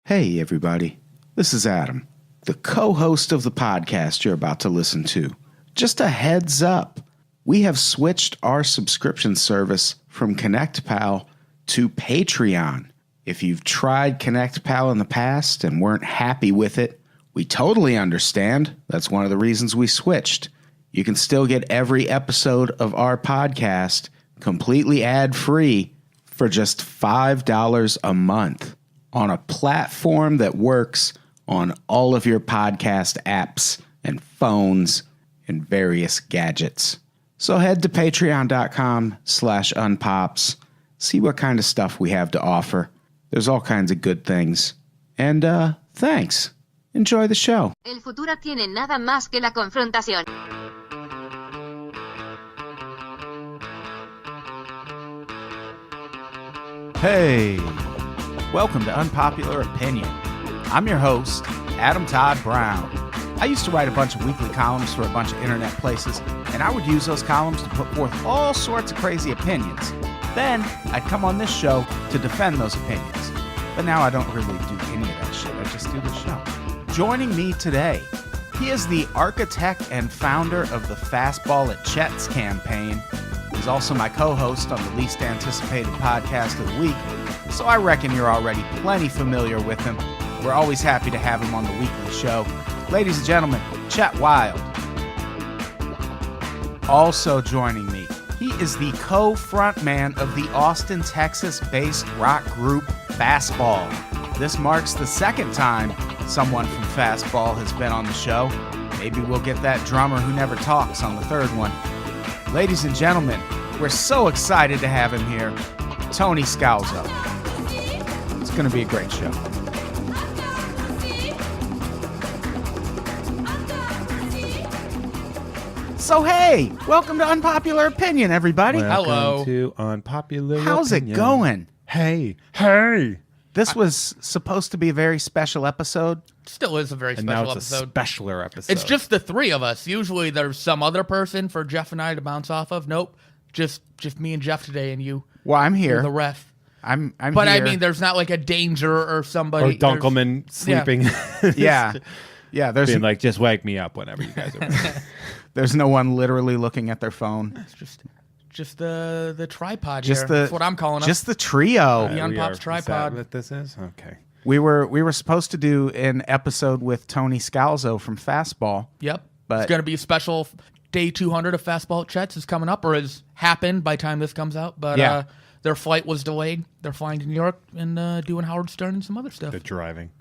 Hey, everybody. This is Adam, the co-host of the podcast you're about to listen to. Just a heads up, we have switched our subscription service from ConnectPal to Patreon. If you've tried ConnectPal in the past and weren't happy with it, we totally understand. That's one of the reasons we switched. You can still get every episode of our podcast completely ad-free for just $5 a month on a platform that works on all of your podcast apps and phones and various gadgets. So head to patreon.com/unpops. See what kind of stuff we have to offer. There's all kinds of good things. And thanks. Enjoy the show. El futuro tiene nada más que la confrontación. Hey, welcome to Unpopular Opinion. I'm your host, Adam Todd Brown. I used to write a bunch of weekly columns for a bunch of internet places, and I would use those columns to put forth all sorts of crazy opinions. Then I'd come on this show to defend those opinions. But now I don't really do any of that shit. I just do the show. Joining me today, he is the architect and founder of the Fastball at Chet's campaign. He's also my co-host on the least anticipated podcast of the week, so I reckon you're already plenty familiar with him. We're always happy to have him on the weekly show. Ladies and gentlemen, Chet Wild. Also joining me, he is the co-frontman of the Austin, Texas-based rock group Fastball. This marks the second time someone from Fastball has been on the show. Maybe we'll get that drummer who never talks on the third one. Ladies and gentlemen, we're so excited to have him here, Tony Scalzo. It's going to be a great show. So hey, welcome to Unpopular Opinion, everybody. Welcome to Unpopular How's Opinion. it going? Hey. This was supposed to be a very special episode. Still is a very And special now it's episode. a specialer episode. It's just the three of us. Usually there's some other person for Jeff and I to bounce off of. Nope. Just me and Jeff today, and you. Well, I'm You're here. the ref. I'm But here. I mean, there's not like a danger or somebody. Or Dunkelman sleeping. Yeah. There's Being like, just wake me up whenever you guys are ready. there's no one literally looking at their phone. It's just the tripod Just here. That's what I'm calling Just the trio. The Unpops We are- Is tripod. that what this is? Okay. We were supposed to do an episode with Tony Scalzo from Fastball. Yep. But- it's going to be a special day 200 of Fastball at Chet's is coming up, or has happened by the time this comes out. But Yeah. their flight was delayed. They're flying to New York and doing Howard Stern and some other stuff. The driving.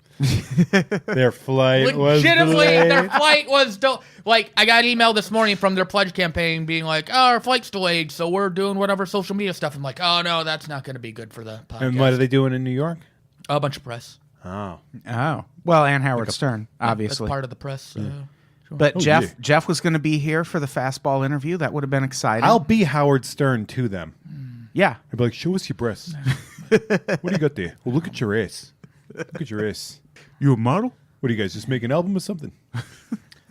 Their flight was Legitimately, delayed. their flight was like, I got an email this morning from their pledge campaign being like, "Oh, our flight's delayed, so we're doing whatever social media stuff." I'm like, "Oh no, that's not going to be good for the podcast." And what are they doing in New York? A bunch of press. Oh. Oh. Well, and Howard Stern, obviously. That's part of the press. But Oh, Jeff yeah. Jeff was going to be here for the Fastball interview. That would have been exciting. I'll be Howard Stern to them. Yeah. I'd be like, show us your breasts. What do you got there? Well, look at your ass. Look at your ass. You a model? What do you guys, just make an album or something? I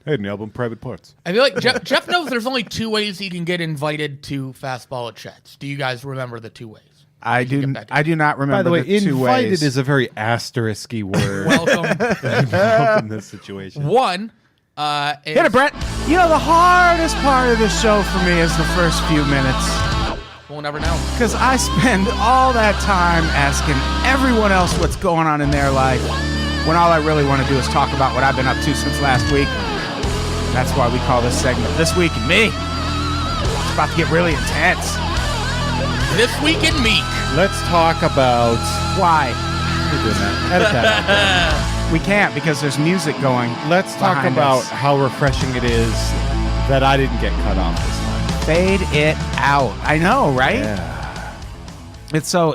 had an album, Private Parts. I feel like Jeff knows there's only two ways he can get invited to Fastball at Chet's. Do you guys remember the two ways? I do not remember By the way, two invited ways. is a very asterisky word Welcome. in this situation. One. Hit it, Brett. You know, the hardest part of the show for me is the first few minutes. We'll never know. Because I spend all that time asking everyone else what's going on in their life, when all I really want to do is talk about what I've been up to since last week. That's why we call this segment This Week in Me. It's about to get really intense. This Week in Meek. Let's talk about... Why? You're doing that. Edit that out. We can't because there's music going. Let's talk behind about us. how refreshing it is that I didn't get cut off this time. Fade it out. I know, right? Yeah. It's so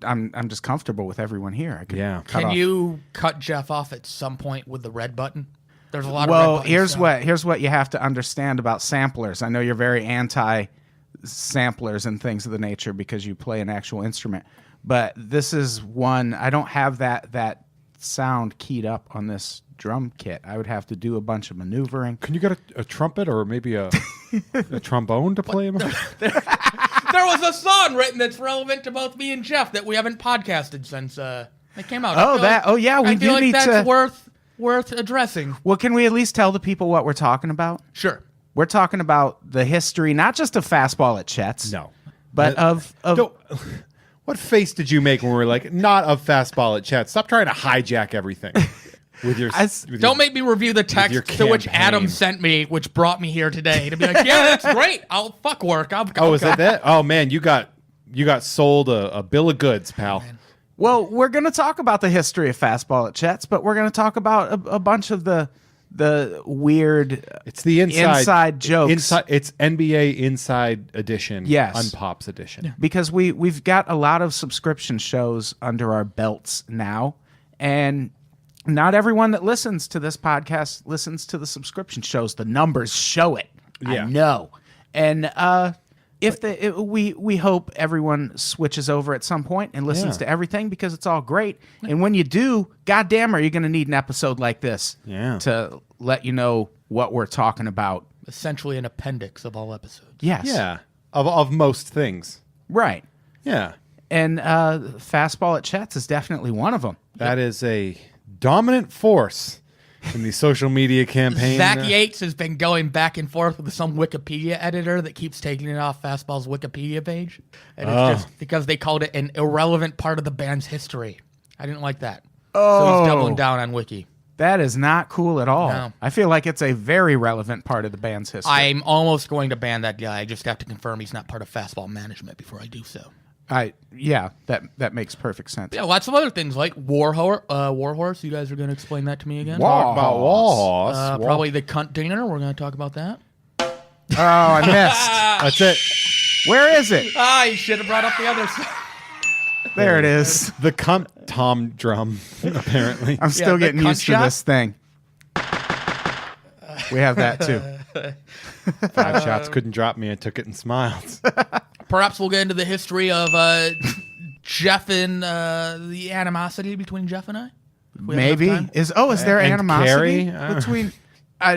I'm just comfortable with everyone here. I could cut Can off. you cut Jeff off at some point with the red button? There's a lot of red Well, buttons. here's what you have to understand about samplers. I know you're very anti samplers and things of the nature because you play an actual instrument, but this is one I don't have that sound keyed up on this drum kit. I would have to do a bunch of maneuvering. Can you get a trumpet or maybe a trombone to play him? There was a song written that's relevant to both me and Jeff that we haven't podcasted since It came out. Yeah, we I do feel like need that's to. worth addressing. Well, can we at least tell the people what we're talking about? Sure. We're talking about the history, not just of Fastball at Chet's. No. But of what face did you make when we were like, not of Fastball at Chet? Stop trying to hijack everything with your. Don't make me review the text to which Adam sent me, which brought me here today to be like, yeah, that's great. I'll fuck work. Is that? Oh man, you got sold a bill of goods, pal. Well, we're going to talk about the history of Fastball at Chet's, but we're going to talk about a bunch of the weird. It's the inside jokes. It's NBA Inside Edition. Yes, Unpops Edition. Yeah. Because we've got a lot of subscription shows under our belts now, and not everyone that listens to this podcast listens to the subscription shows. The numbers show it. Yeah. I know. And we hope everyone switches over at some point and listens to everything, because it's all great. And when you do, goddamn, are you going to need an episode like this to let you know what we're talking about? Essentially an appendix of all episodes. Yes. Yeah. Of most things. Right. Yeah. And Fastball at Chet's is definitely one of them. That is a dominant force in the social media campaign. Zach Yates has been going back and forth with some Wikipedia editor that keeps taking it off Fastball's Wikipedia page. And it's just because they called it an irrelevant part of the band's history. I didn't like that. So he's doubling down on Wiki. That is not cool at all. No. I feel like it's a very relevant part of the band's history. I'm almost going to ban that guy. I just have to confirm he's not part of Fastball management before I do so. That makes perfect sense. Yeah, lots of other things like Warhorse. You guys are going to explain that to me again? Talk about Warhorse. Probably the cunt dinger. We're going to talk about that. Oh, I missed. That's it. Where is it? You should have brought up the other side. There it is. The cunt tom drum, apparently. I'm still getting used to this thing. We have that too. 5 shots couldn't drop me. I took it and smiled. Perhaps we'll get into the history of Jeff and the animosity between Jeff and I. Maybe is there and animosity Carrie? between? I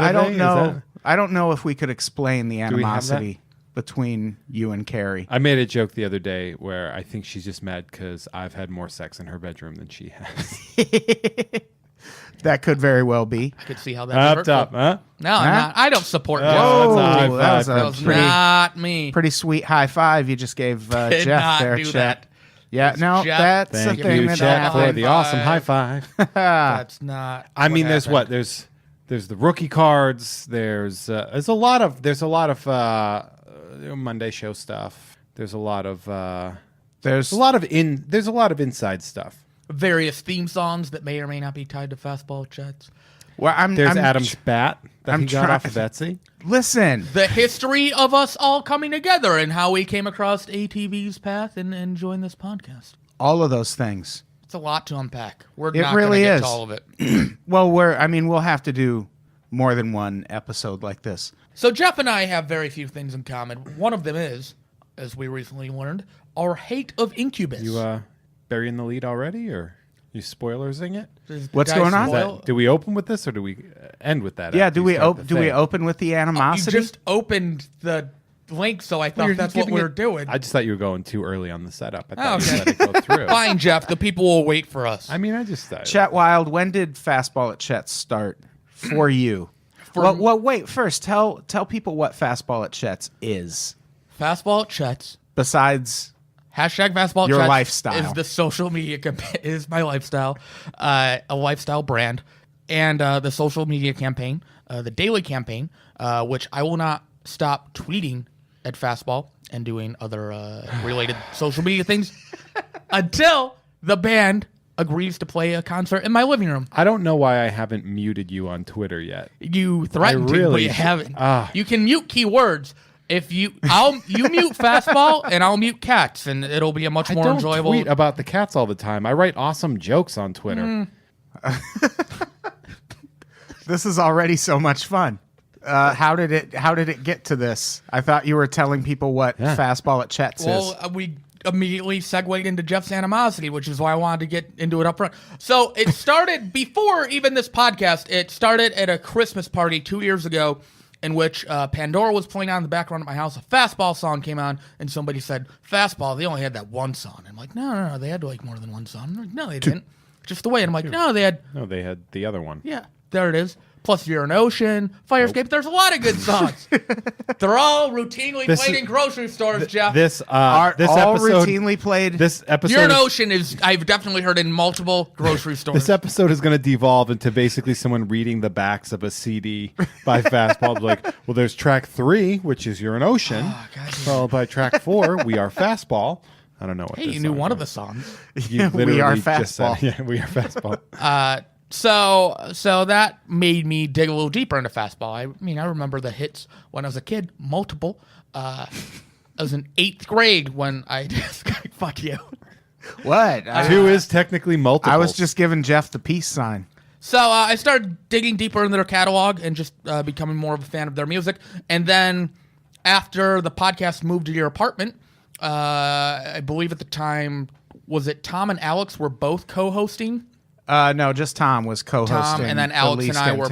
don't know. I don't know if we could explain the animosity between you and Carrie. I made a joke the other day where I think she's just mad because I've had more sex in her bedroom than she has. That could very well be. I could see how that would up, huh? No, I'm not. I don't support Jeff. Whoa, that's that was not me. Pretty sweet high five you just gave Did Jeff not there, do Chet. that. Yeah, no, Jeff. that's Thank a thing you, that Chet, happened. for the awesome high five. That's not. I mean, there's happened. there's the rookie cards. There's a lot of Monday show stuff. There's a lot of inside stuff. Various theme songs that may or may not be tied to Fastball Chats. Well, There's Adam's bat that I'm he got off trying- of Etsy. Listen, The history of us all coming together and how we came across ATV's path and joined this podcast. all of those things. It's a lot to unpack. We're It not really going to get is. to all of it. Well, we'll have to do more than one episode like this. So Jeff and I have very few things in common. One of them is, as we recently learned, our hate of Incubus. You burying the lead already, or you spoilersing it? What's going on? Do we open with this, or do we end with that? Yeah, after do you we start the do we thing? open with the You animosity? just opened the link, so I thought You're that's what giving we were it- doing. I just thought you were going too early on the setup. I thought Okay. you let it go through. Fine, Jeff. The people will wait for us. I mean, I just thought. Chet Wild, when did Fastball at Chet start for you? Well, wait. First, tell people what Fastball at Chet's is. Fastball Chats. Besides, Hashtag Fastball Your Chats lifestyle. is the social media is my lifestyle, a lifestyle brand, and the social media campaign, the daily campaign, which I will not stop tweeting at Fastball and doing other related social media things until the band agrees to play a concert in my living room. I don't know why I haven't muted you on Twitter yet. You threatened to, but really you should- haven't. Ah. You can mute keywords. If you mute Fastball and I'll mute cats, and it'll be a much I more don't enjoyable. tweet about the cats all the time. I write awesome jokes on Twitter. this is already so much fun. How did it get to this? I thought you were telling people what Fastball at Chet's Well, is. we immediately segued into Jeff's animosity, which is why I wanted to get into it up front. So it started before even this podcast. It started at a Christmas party 2 years ago in which Pandora was playing on in the background of my house. A Fastball song came on, and somebody said, Fastball, they only had that one song. I'm like, no, they had like more than one song. I'm like, no, they didn't. Just the way. And I'm like, no, they had the other one. Yeah, there it is. Plus You're an Ocean, Firescape. Nope. There's a lot of good songs. They're all routinely played in grocery stores, Jeff. This episode routinely played. This episode, You're an Ocean is I've definitely heard in multiple grocery stores. This episode is going to devolve into basically someone reading the backs of a CD by Fastball. Like, well, there's track 3, which is You're an Ocean, followed by track 4, We Are Fastball. I don't know what. Hey, you knew one of the songs. You literally We Are just Fastball. said, yeah, We Are Fastball. So that made me dig a little deeper into Fastball. I mean, I remember the hits when I was a kid, multiple. I was in 8th grade when I fuck you. What? 2 is technically multiple. I was just giving Jeff the peace sign. So I started digging deeper into their catalog and just becoming more of a fan of their music. And then after the podcast moved to your apartment, I believe at the time, was it Tom and Alex were both co-hosting? No, just Tom was co-hosting. Tom and then Alex and I were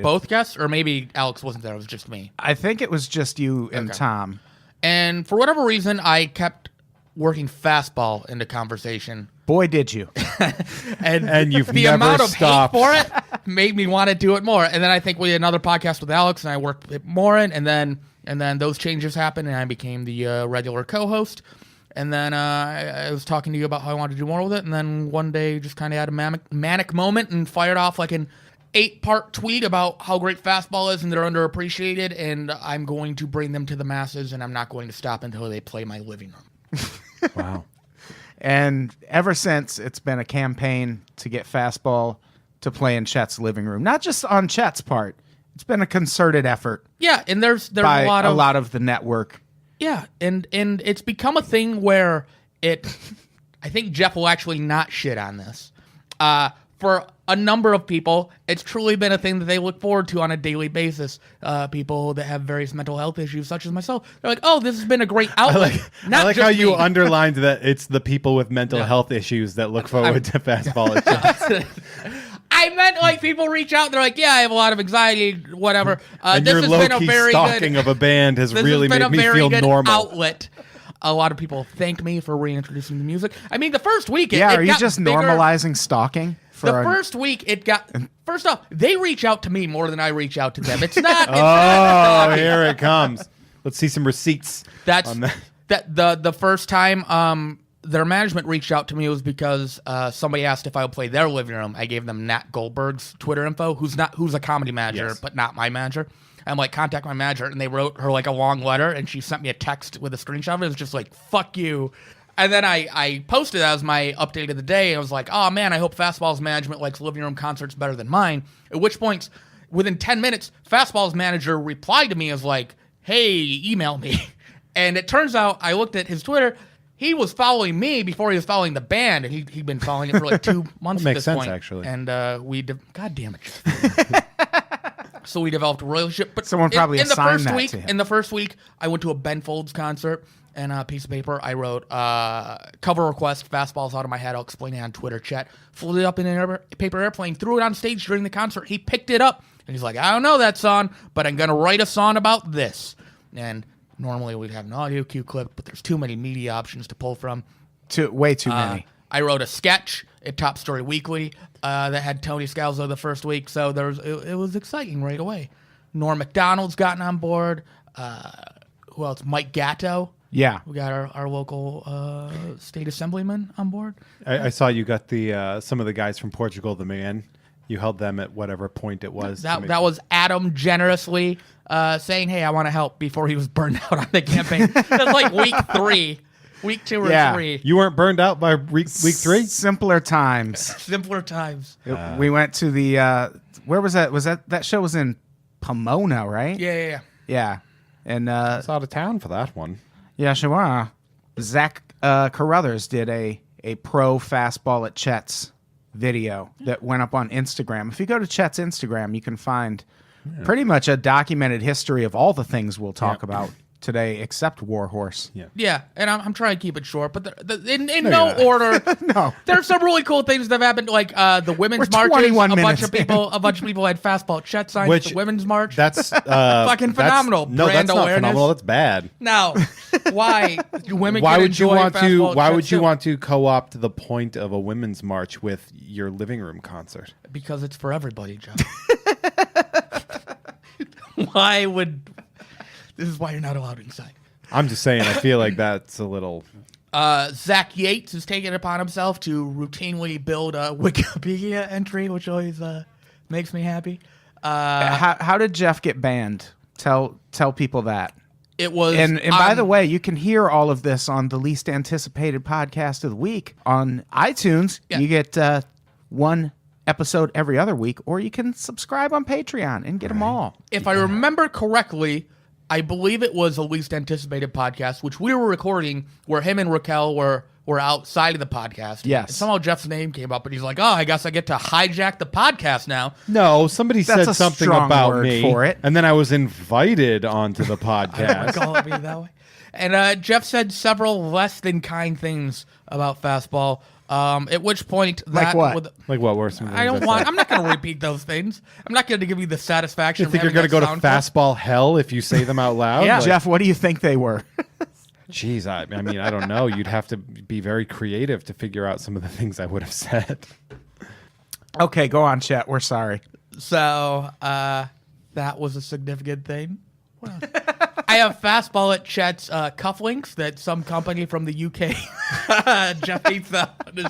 both guests, or maybe Alex wasn't there. It was just me. I think it was just you and Tom. And for whatever reason, I kept working Fastball into conversation. Boy, did you! and you've the never amount of stopped. hate for it made me want to do it more. And then I think we had another podcast with Alex, and I worked it more in, and then those changes happened, and I became the regular co-host. And then I was talking to you about how I wanted to do more with it. And then one day just kind of had a manic moment and fired off like an 8-part tweet about how great Fastball is and they're underappreciated. And I'm going to bring them to the masses, and I'm not going to stop until they play my living room. Wow. And ever since, it's been a campaign to get Fastball to play in Chet's living room. Not just on Chet's part. It's been a concerted effort. Yeah, and there's by a lot of the network. Yeah, and it's become a thing where I think Jeff will actually not shit on this. For a number of people, it's truly been a thing that they look forward to on a daily basis. People that have various mental health issues, such as myself, they're like, "Oh, this has been a great outlet." I like how you underlined that it's the people with mental health issues that look forward to Fastball. I meant like people reach out, they're like, "Yeah, I have a lot of anxiety, whatever." And this your has low-key been a very stalking good, of a band has really made me feel good normal. Outlet. A lot of people thank me for reintroducing the music. I mean, the first week, are you just normalizing stalking? First week, it got. First off, they reach out to me more than I reach out to them. It's not. Here it comes. Let's see some receipts. That's the first time their management reached out to me was because somebody asked if I would play their living room. I gave them Nat Goldberg's Twitter info, who's a comedy manager, but not my manager. I'm like, contact my manager, and they wrote her like a long letter, and she sent me a text with a screenshot of it. It was just like, fuck you. And then I posted that as my update of the day, and I was like, oh man, I hope Fastball's management likes living room concerts better than mine. At which point, within 10 minutes, Fastball's manager replied to me as like, hey, email me. And it turns out, I looked at his Twitter, he was following me before he was following the band, and he'd been following it for like 2 months at this point. Makes sense, actually. And God damn it. So we developed a relationship. But someone probably assigned that to him. In the first week, I went to a Ben Folds concert, and a piece of paper, I wrote, cover request, Fastball's out of my head, I'll explain it on Twitter, Chet. Folded it up in a paper airplane, threw it on stage during the concert. He picked it up, and he's like, I don't know that song, but I'm going to write a song about this. And normally we'd have an audio cue clip, but there's too many media options to pull from. Way too many. I wrote a sketch at Top Story Weekly that had Tony Scalzo the first week, so it was exciting right away. Norm Macdonald's gotten on board. Who else? Mike Gatto. Yeah. We got our local state assemblyman on board. I saw you got the some of the guys from Portugal, the Man. You held them at whatever point it was. That was Adam generously saying, hey, I want to help before he was burned out on the campaign. It was like week 3. Week 2 or 3. You weren't burned out by week 3? Simpler times. Simpler times. We went to the where was that? Was that show was in Pomona, right? Yeah. And it's out of town for that one. Yeah, sure. Zach Carruthers did a pro Fastball at Chet's video that went up on Instagram. If you go to Chet's Instagram, you can find pretty much a documented history of all the things we'll talk about today except Warhorse. Yeah, and I'm trying to keep it short, but in you're no not. order. No. There's some really cool things that have happened, like the women's We're marches. 21 A bunch minutes of people had Fastball Chet signs Which- the women's march. That's Fucking phenomenal. No, Brand that's not awareness. phenomenal. That's bad. Now, why do women? Why can would you enjoy want to? Fastball Why Chet would you too? want to co-opt the point of a women's march with your living room concert? Because it's for everybody, John. Why would? This is why you're not allowed inside. I'm just saying. I feel like that's a little. Zach Yates has taken it upon himself to routinely build a Wikipedia entry, which always makes me happy. How did Jeff get banned? Tell people that. It was, And by the way, you can hear all of this on the least anticipated podcast of the week on iTunes. Yeah. You get one episode every other week, or you can subscribe on Patreon and get them all. if I remember correctly, I believe it was the least anticipated podcast, which we were recording, where him and Raquel were outside of the podcast. Yes. And somehow Jeff's name came up, and he's like, "Oh, I guess I get to hijack the podcast now." No, somebody That's said a something strong about word me, for it. and then I was invited onto the podcast. Call it me that way. And Jeff said several less than kind things about Fastball. At which point, Like what? Like what were some? I don't want. I'm not going to repeat those things. I'm not going to give you the satisfaction. You think of you're having going to go to that sound clip. fastball hell if you say them out loud? Yeah. Like, Jeff, what do you think they were? Jeez, I mean, I don't know. You'd have to be very creative to figure out some of the things I would have said. Okay, go on, Chet. We're sorry. So that was a significant thing. What else? I have Fastball at Chet's cufflinks that some company from the UK. Jeff hates that one.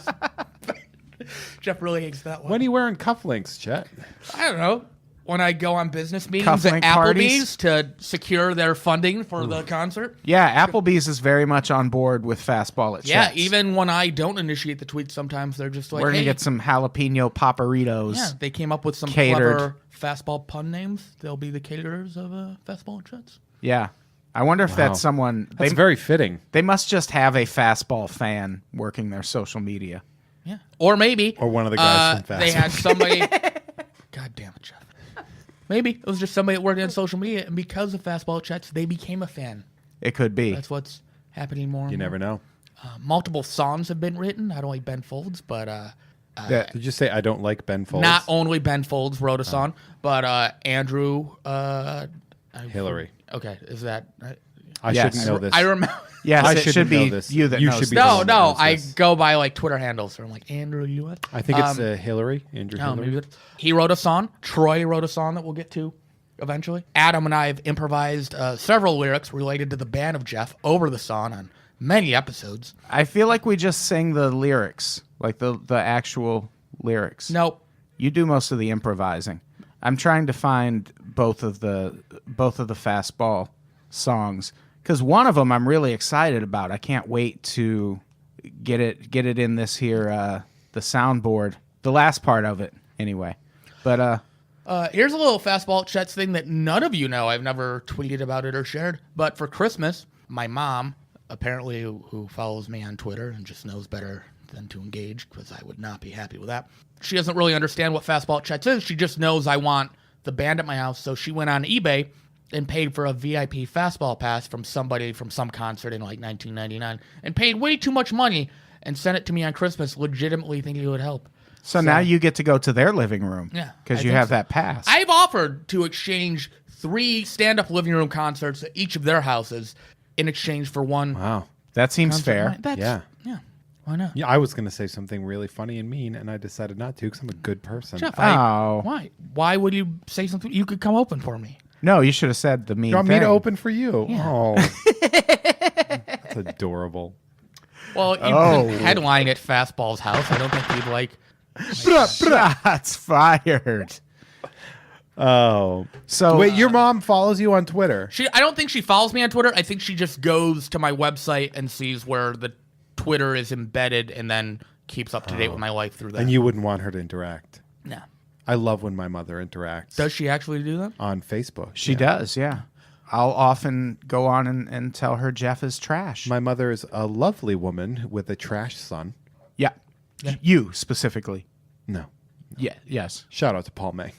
Jeff really hates that one. When are you wearing cufflinks, Chet? I don't know. When I go on business meetings Cufflink at parties? Applebee's to secure their funding for the concert. Yeah, Applebee's is very much on board with Fastball at Yeah, Chet's. even when I don't initiate the tweets, sometimes they're just like, We're going to hey, get some jalapeno paparitos. yeah, they came up with some Catered. clever Fastball pun names. They'll be the caterers of Fastball and Jets. Yeah. I wonder if Wow. that's someone... That's very fitting. They must just have a Fastball fan working their social media. Yeah. Or maybe. Or one of the guys from They Fastball. had somebody. God damn it, Jeff. Maybe it was just somebody that worked on social media, and because of Fastball Chats, they became a fan. It could be. That's what's happening more and You more. never know. Multiple songs have been written, not only Ben Folds, but That- Did you say I don't like Ben Folds? not only Ben Folds wrote a song, but Andrew. Hillary. Okay, is that. I Yes. shouldn't know this. I remember. yes, I it shouldn't should be know this. you that You knows should be this. the No, one that no, knows I this. go by like Twitter handles. So I'm like, Andrew, you what? I think it's Hillary. Andrew No, Hillary. maybe he wrote a song. Troy wrote a song that we'll get to eventually. Adam and I have improvised several lyrics related to the band of Jeff over the song on many episodes. I feel like we just sing the lyrics, like the actual lyrics. Nope. You do most of the improvising. I'm trying to find both of the Fastball songs because one of them I'm really excited about. I can't wait to get it in this here the soundboard. The last part of it, anyway. But Here's a little Fastball Chats thing that none of you know. I've never tweeted about it or shared. But for Christmas, my mom, apparently who follows me on Twitter and just knows better than to engage because I would not be happy with that. She doesn't really understand what Fastball Chats is. She just knows I want the band at my house. So she went on eBay and paid for a VIP Fastball pass from somebody from some concert in like 1999 and paid way too much money and sent it to me on Christmas, legitimately thinking it would help. so now you get to go to their living room. Yeah, because I you think have so. that pass. I've offered to exchange 3 stand-up living room concerts at each of their houses in exchange for one. Wow. that seems concert. fair. That's, Yeah. Yeah. Why not? Yeah, I was going to say something really funny and mean, and I decided not to because I'm a good person. Jeff, Oh. why? Why would you say something? You could come open for me. No, you should have said the mean You want thing. me to open for you? Yeah. Oh. That's adorable. Well, you Oh. could headline at Fastball's house. I don't think you'd like. Shots fired. Oh. So Wait, your mom follows you on Twitter. I don't think she follows me on Twitter. I think she just goes to my website and sees where the Twitter is embedded and then keeps up to date with my life through that. And you wouldn't want her to interact. No. I love when my mother interacts Does she actually do that? on Facebook. she Yeah. does, yeah. I'll often go on and tell her Jeff is trash. My mother is a lovely woman with a trash son. Yeah. You specifically. No. Yeah. Yes. Shout out to Paul May.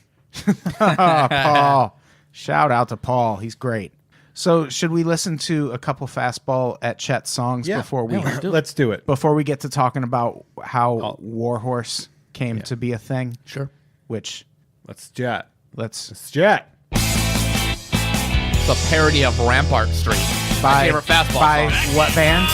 Paul. Shout out to Paul. He's great. So should we listen to a couple Fastball at Chet songs before we let's do it. before we get to talking about how Warhorse came to be a thing? Sure. Which Let's jet. let's Jet. It's a parody of Rampart Street. My favorite Fastball by song. what band?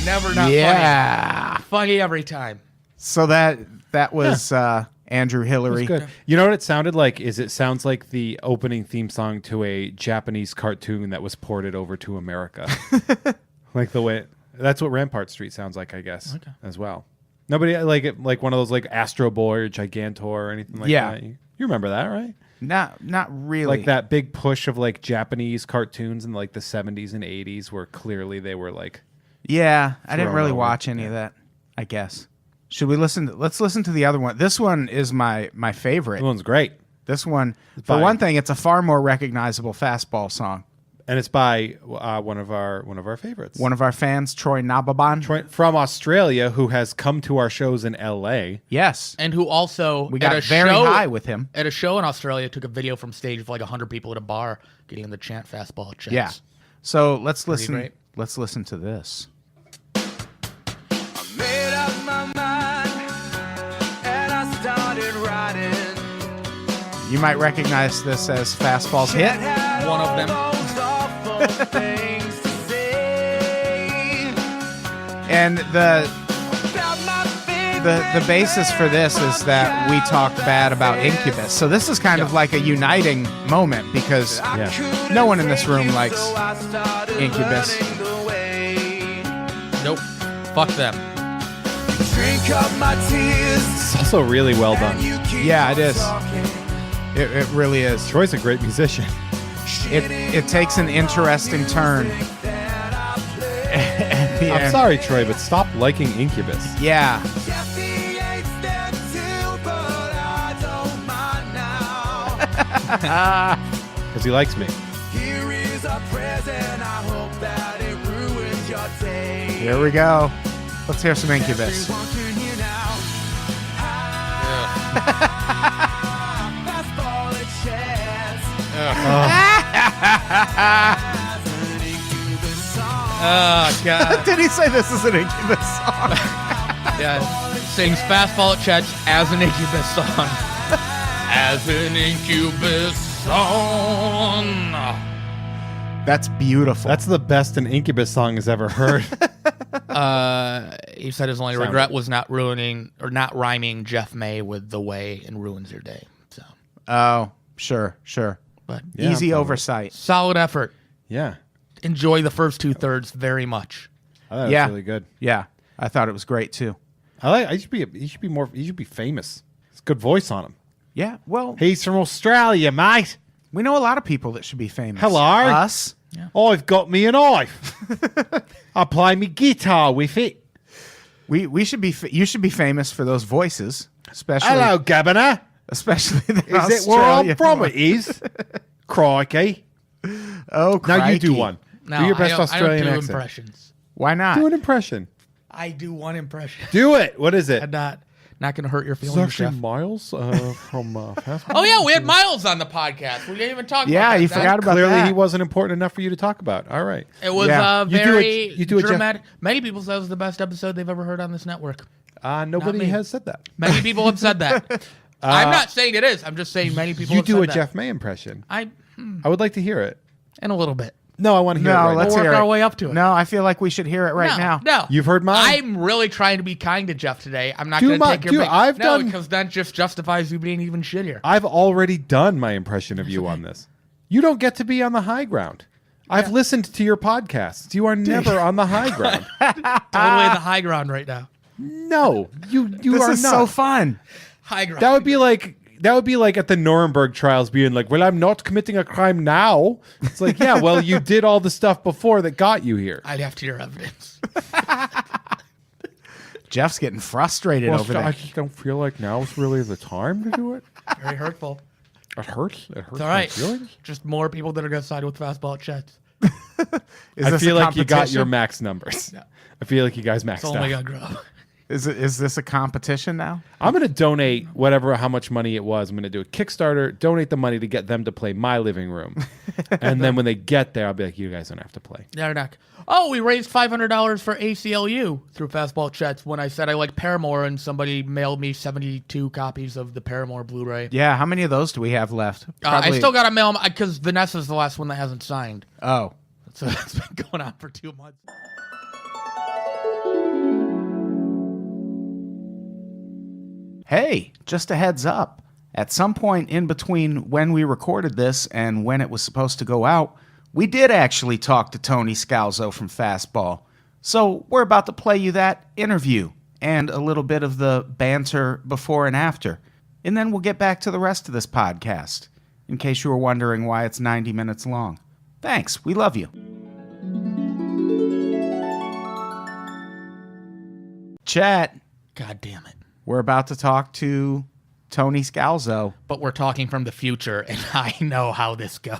Never not Yeah. funny. Funny every time. So that was Andrew Hillary. Good. You know what it sounded like? It sounds like the opening theme song to a Japanese cartoon that was ported over to America. Like the way that's what Rampart Street sounds like, I guess, as well. Nobody like it, like one of those like Astro Boy or Gigantor or anything like that. You remember that, right? Not really. Like that big push of like Japanese cartoons in like the 70s and 80s where clearly they were like Yeah, I didn't thrown really over. watch any of that, I guess. Should we let's listen to the other one. This one is my favorite. that one's great. This one, for by- one thing, it's a far more recognizable Fastball song. And it's by one of our favorites. One of our fans, Troy Nababan. From Australia who has come to our shows in LA. Yes. And who also We at got a very show, high with him. At a show in Australia, took a video from stage of like 100 people at a bar getting them to chant Fastball at Chet's. Yeah. So let's listen. great. Let's listen to this. Made up my mind and I started writing. You might recognize this as Fastball's hit. One of them. Things to say. And the basis for this is that we talked bad about Incubus. So this is kind of like a uniting moment because no one in this room likes Incubus. Nope. Fuck them. Drink up my tears. It's also really well done. Yeah, it is. It really is. Troy's a great musician. It takes an interesting turn. At the I'm end. sorry, Troy, but stop liking Incubus. Yeah. Because he likes me. Here is a present. I hope that it ruins your day. Here we go. Let's hear some Incubus. Everyone can hear now. Fastball at Chet's. An Incubus song. Oh, God. Did he say this is an Incubus song? Yeah. Sings Fastball at Chet's as an Incubus song. As an Incubus song. That's beautiful. That's the best an Incubus song has ever heard. He said his only regret was not rhyming Jeff May with The Way and Ruins Your Day. So, Oh, sure. but Yeah, Easy I'm oversight. solid effort. Yeah. Enjoy the first 2/3 very much. I thought it Yeah. was really good. Yeah, I thought it was great too. He should be famous. It's a good voice on him. Yeah, well, He's from Australia, mate. we know a lot of people that should be famous. Hello. Us. I've got me a knife. I play me guitar with it. We should be. You should be famous for those voices, especially. Hello, Governor. Especially the Is it where I'm Australian from? one. It is. Crikey. Oh, Now you do crikey. one. No, do your best I don't Australian do accent. impressions. Why not? Do an impression. I do one impression. Do it. What is it? I'm not going to hurt your This is feelings, actually Jeff. Miles from Fastball. Oh, yeah, we had Miles on the podcast. We didn't even talk about Yeah, that. you forgot about Clearly, that. he wasn't important enough for you to talk about. All right. It was Yeah. You do a- very you do a Jeff- dramatic. Many people said it was the best episode they've ever heard on this network. Nobody me. has said that. Many people have said that. I'm not saying it is. I'm just saying many people You have do said a that. Jeff May impression. I I would like to hear it. in a little bit. No, I want to hear No, it right let's now. We'll hear work our it. way up to it. No, I feel like we should hear it right no, now. No, You've heard mine? I'm really trying to be kind to Jeff today. I'm not Do going to my- take your do- bait. I've no, done- because that just justifies you being even shittier. I've already done my impression of you on this. You don't get to be on the high ground. I've listened to your podcasts. You are never on the high ground. Totally in the high ground right now. No, you This are is not. so fun. High ground. That would be like at the Nuremberg trials being like, well, I'm not committing a crime now. It's like, yeah, well, you did all the stuff before that got you here. I'd have to hear evidence. Jeff's getting frustrated over I there. just don't feel like now's really the time to do it. Very hurtful. It hurts. It hurts It's all my right. feelings. Just more people that are going to side with Fastball at Chet's. Is I this feel a like you got your competition? max numbers. I feel like you guys maxed It's only out. going to grow. Is this a competition now? I'm going to donate how much money it was. I'm going to do a Kickstarter, donate the money to get them to play my living room. And then when they get there, I'll be like, you guys don't have to play. They're not. Oh, we raised $500 for ACLU through Fastball Chats when I said I like Paramore, and somebody mailed me 72 copies of the Paramore Blu-ray. Yeah, how many of those do we have left? I still got to mail them because Vanessa's the last one that hasn't signed. Oh. So that's been going on for 2 months. Hey, just a heads up. At some point in between when we recorded this and when it was supposed to go out, we did actually talk to Tony Scalzo from Fastball. So we're about to play you that interview and a little bit of the banter before and after. And then we'll get back to the rest of this podcast, in case you were wondering why it's 90 minutes long. Thanks. We love you. Chet, God damn it. we're about to talk to Tony Scalzo. But we're talking from the future, and I know how this goes.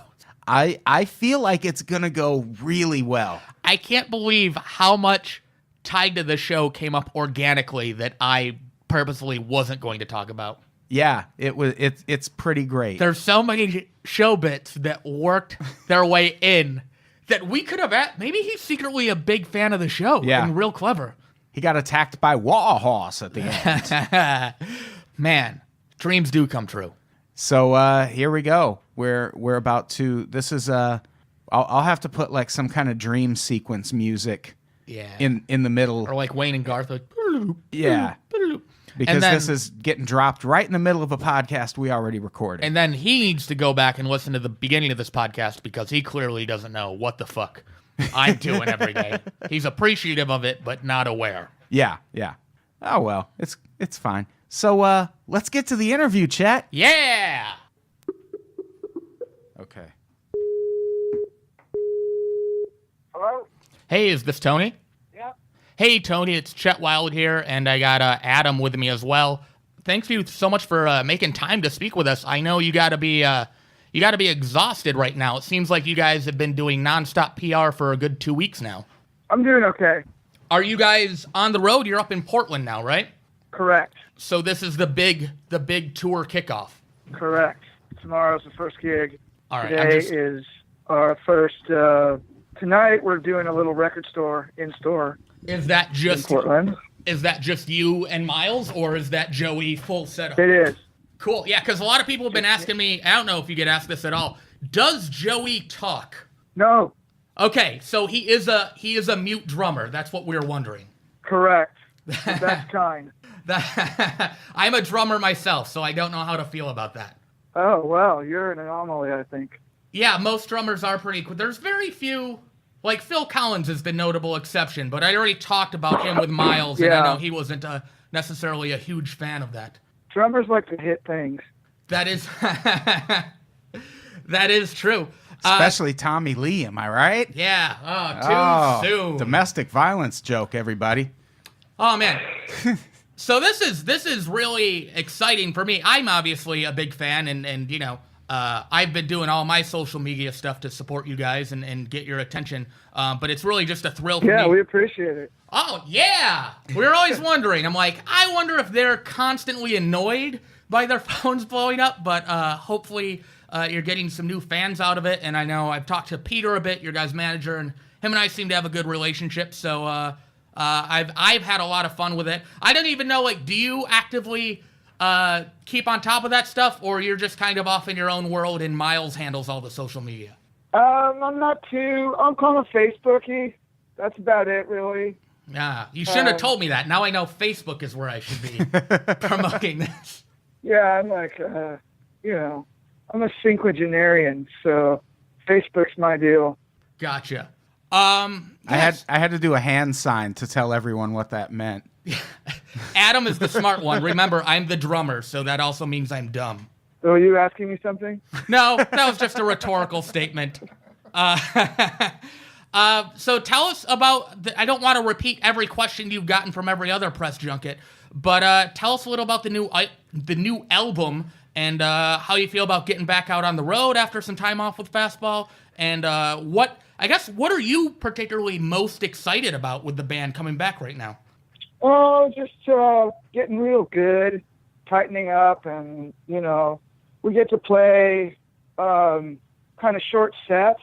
I feel like it's going to go really well. I can't believe how much tied to the show came up organically that I purposely wasn't going to talk about. Yeah, it's pretty great. There's so many show bits that worked their way in that we could have maybe he's secretly a big fan of the show and real clever. He got attacked by Warhorse at the end. Man, dreams do come true. So here we go. We're about to. This is I'll have to put like some kind of dream sequence music. Yeah. In the middle. Or like Wayne and Garth. Like, yeah. Because then, this is getting dropped right in the middle of a podcast we already recorded. And then he needs to go back and listen to the beginning of this podcast because he clearly doesn't know what the fuck I'm doing every day. He's appreciative of it, but not aware. Yeah. Oh well, it's fine. So let's get to the interview, Chet. Yeah. Okay. Hello? Hey, is this Tony? Yeah. Hey, Tony, it's Chet Wild here, and I got Adam with me as well. Thanks you so much for making time to speak with us. I know you got to be exhausted right now. It seems like you guys have been doing nonstop PR for a good 2 weeks now. I'm doing okay. Are you guys on the road? You're up in Portland now, right? Correct. So this is the big tour kickoff. Correct. Tomorrow's the first gig. All right. Today is our first. Tonight we're doing a little record store in store Is that in just Portland. you and Miles, or is that Joey full setup? It is. Cool. Yeah, because a lot of people have been asking me. I don't know if you get asked this at all. Does Joey talk? No. Okay, so he is a mute drummer. That's what we were wondering. Correct. The best kind. I'm a drummer myself, so I don't know how to feel about that. Oh well, you're an anomaly, I think. Yeah, most drummers are pretty cool. There's very few, like Phil Collins is the notable exception, but I already talked about him with Miles, and I know he wasn't necessarily a huge fan of that. Drummers like to hit things. That is that is true. Especially Tommy Lee, am I right? Yeah. Too soon. Domestic violence joke, everybody. Oh man. So this is really exciting for me. I'm obviously a big fan, and you know, I've been doing all my social media stuff to support you guys and get your attention. But it's really just a thrill for me. Yeah, we appreciate it. Oh yeah, we're always wondering. I'm like, I wonder if they're constantly annoyed by their phones blowing up, but hopefully you're getting some new fans out of it. And I know I've talked to Peter a bit, your guys' manager, and him and I seem to have a good relationship. So I've had a lot of fun with it. I don't even know, like, do you actively keep on top of that stuff, or you're just kind of off in your own world and Miles handles all the social media? I'm not too. I'm kind of Facebooky. That's about it, really. Yeah, you shouldn't have told me that. Now I know Facebook is where I should be promoting this. Yeah, I'm like, you know, I'm a cinquagenarian, so Facebook's my deal. Gotcha. Yes. I had to do a hand sign to tell everyone what that meant. Adam is the smart one. Remember, I'm the drummer, so that also means I'm dumb. So are you asking me something? No, that was just a rhetorical statement. So tell us about, I don't want to repeat every question you've gotten from every other press junket, but tell us a little about the new album and how you feel about getting back out on the road after some time off with Fastball, and what are you particularly most excited about with the band coming back right now? Oh, just getting real good, tightening up, and, we get to play kind of short sets,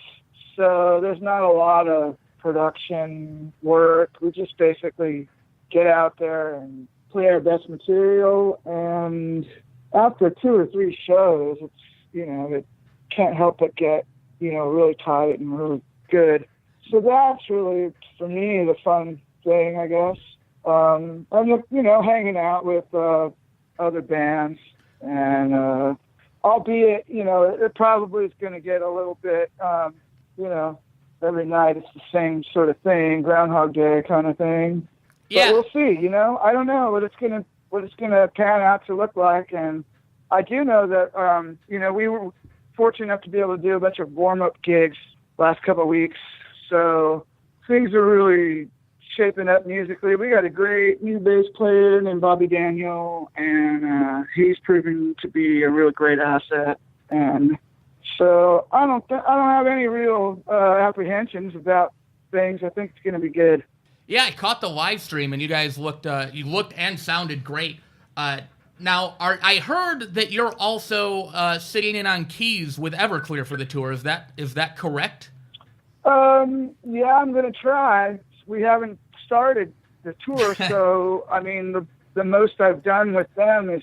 so there's not a lot of production work. We just basically get out there and play our best material, and after 2 or 3 shows, it's, it can't help but get, really tight and really good. So that's really, for me, the fun thing, I guess. And, hanging out with other bands, and albeit, it probably is going to get a little bit, every night it's the same sort of thing, Groundhog Day kind of thing. Yeah. But we'll see, I don't know what it's gonna pan out to look like, and I do know that, we were fortunate enough to be able to do a bunch of warm-up gigs last couple of weeks, so things are really shaping up musically. We got a great new bass player named Bobby Daniel, and he's proven to be a really great asset. And so I don't have any real apprehensions about things. I think it's going to be good. Yeah, I caught the live stream, and you guys looked and sounded great. Now, I heard that you're also sitting in on keys with Everclear for the tour. Is that correct? Yeah, I'm going to try. We haven't started the tour, so I mean, the most I've done with them is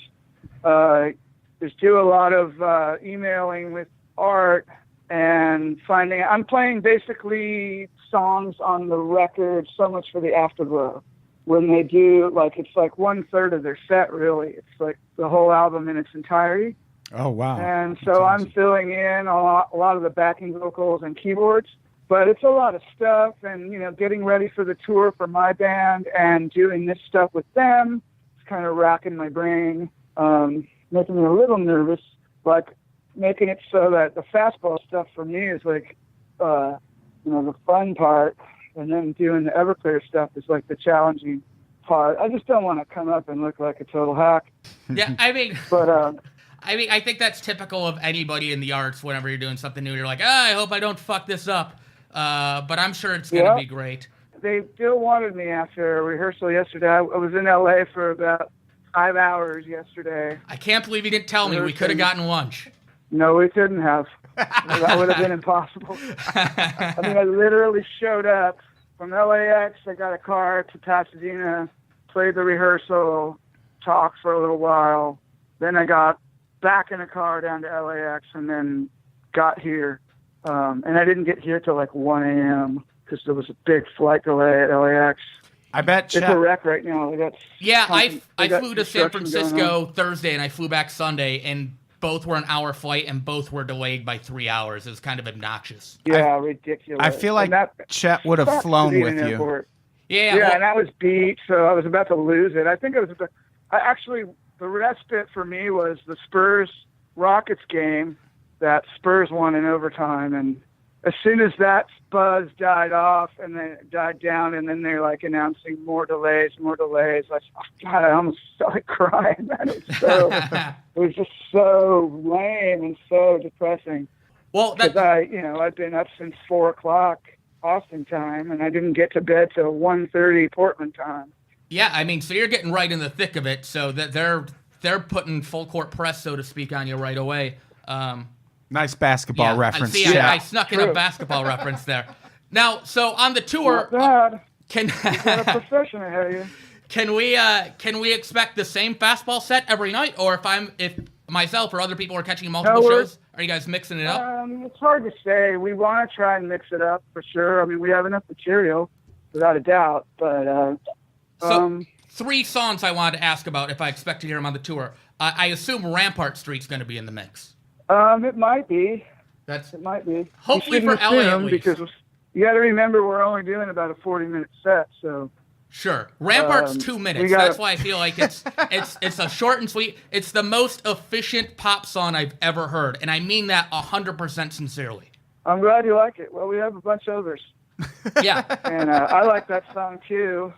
do a lot of emailing with Art and finding. I'm playing basically songs on the record. So much for the Afterglow. When they do, it's like 1/3 of their set. Really, it's like the whole album in its entirety. Oh wow! And so I'm filling in a lot of the backing vocals and keyboards. But it's a lot of stuff, and, getting ready for the tour for my band and doing this stuff with them, it's kind of racking my brain, making me a little nervous, making it so that the Fastball stuff for me is the fun part, and then doing the Everclear stuff is the challenging part. I just don't want to come up and look like a total hack. Yeah, I mean... But, I think that's typical of anybody in the arts. Whenever you're doing something new, you're like, I hope I don't fuck this up. But I'm sure it's going to be great. They still wanted me after rehearsal yesterday. I was in L.A. for about 5 hours yesterday. I can't believe you didn't tell me. We could have gotten lunch. No, we couldn't have. That would have been impossible. I mean, I literally showed up from LAX. I got a car to Pasadena, played the rehearsal, talked for a little while. Then I got back in a car down to LAX and then got here. And I didn't get here till 1 a.m. because there was a big flight delay at LAX. I bet it's a wreck right now. I flew to San Francisco Thursday and I flew back Sunday, and both were an hour flight and both were delayed by 3 hours. It was kind of obnoxious. Yeah, ridiculous. I feel like Chet would have flown with you. Airport. Yeah, and I was beat, so I was about to lose it. I think the respite for me was the Spurs-Rockets game that Spurs won in overtime, and as soon as that buzz died off and then it died down, and then they're announcing more delays. I almost started crying. Man. It was just so lame and so depressing. Well, because I've been up since 4:00 Austin time, and I didn't get to bed till 1:30 Portland time. Yeah, I mean, so you're getting right in the thick of it, so that they're putting full court press, so to speak, on you right away. Nice basketball reference. I snuck in a basketball reference there. Now, so on the tour, you got a profession ahead of you. Can we expect the same Fastball set every night, or if myself or other people are catching multiple shows, are you guys mixing it up? It's hard to say. We want to try and mix it up for sure. I mean, we have enough material, without a doubt. But so 3 songs I wanted to ask about if I expect to hear them on the tour. I assume Rampart Street's going to be in the mix. It might be. It might be. Hopefully for LA at least. Because you got to remember we're only doing about a 40-minute set, so. Sure, Rampart's 2 minutes. That's why I feel like it's a short and sweet. It's the most efficient pop song I've ever heard, and I mean that 100% sincerely. I'm glad you like it. Well, we have a bunch of others. Yeah. And I like that song too.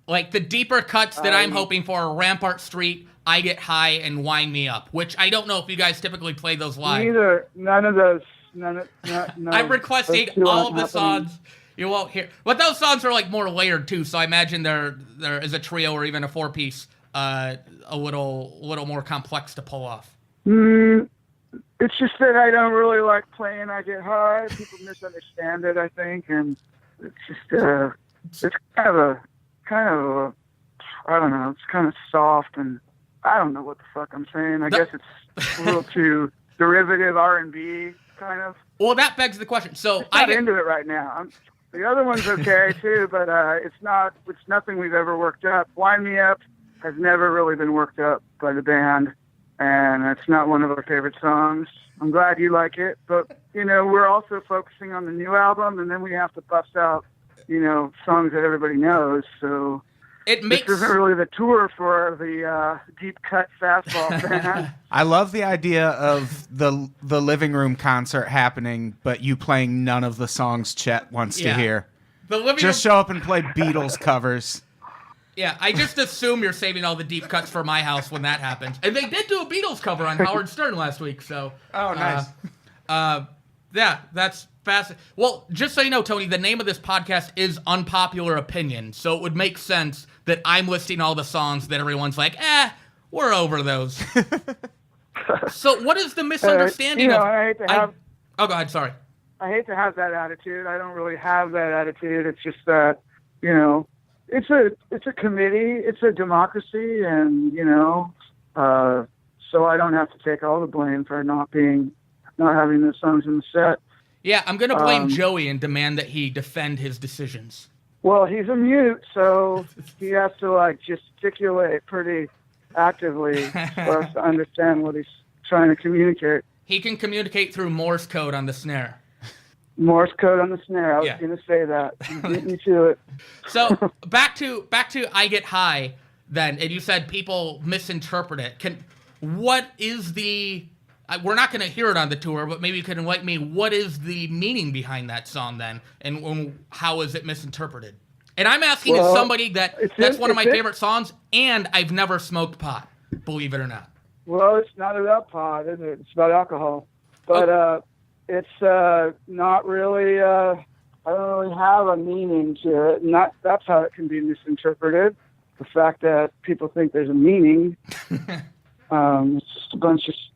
Like the deeper cuts that I'm hoping for are Rampart Street, I Get High, and Wind Me Up, which I don't know if you guys typically play those live. None of those. No. I'm requesting all of the songs you won't hear. But those songs are like more layered too, so I imagine there is a trio or even a 4-piece a little more complex to pull off. It's just that I don't really like playing I Get High. People misunderstand it, I think, and it's just it's kind of a I don't know, it's kind of soft, and I don't know what the fuck I'm saying. I guess it's a little too derivative R&B kind of. Well, that begs the question. So I'm not into it right now. The other one's okay too, but it's nothing we've ever worked up. Wind Me Up has never really been worked up by the band, and it's not one of our favorite songs. I'm glad you like it, but we're also focusing on the new album, and then we have to bust out songs that everybody knows. So this isn't really the tour for the deep cut fastball band. I love the idea of the living room concert happening, but you playing none of the songs Chet wants to hear. Just show up and play Beatles covers. Yeah, I just assume you're saving all the deep cuts for my house when that happens. And they did do a Beatles cover on Howard Stern last week, so. Oh, nice. Yeah, that's fascinating. Well, just so you know, Tony, the name of this podcast is Unpopular Opinion, so it would make sense that I'm listing all the songs that everyone's like, we're over those. So what is the misunderstanding of... I hate to have... Oh, go ahead, sorry. I hate to have that attitude. I don't really have that attitude. It's just that, it's a committee, it's a democracy, and, so I don't have to take all the blame for not having the songs in the set. Yeah, I'm going to blame Joey and demand that he defend his decisions. Well, he's a mute, so he has to gesticulate pretty actively for us to understand what he's trying to communicate. He can communicate through Morse code on the snare. Morse code on the snare. I was going to say that. You beat me to it. So back to I Get High then, and you said people misinterpret it. What is the... We're not going to hear it on the tour, but maybe you could enlighten me. What is the meaning behind that song then, and how is it misinterpreted? And I'm asking as somebody that's one of my favorite songs, and I've never smoked pot, believe it or not. Well, it's not about pot, is it? It's about alcohol. But it's not really... I don't really have a meaning to it, and that's how it can be misinterpreted. The fact that people think there's a meaning... It's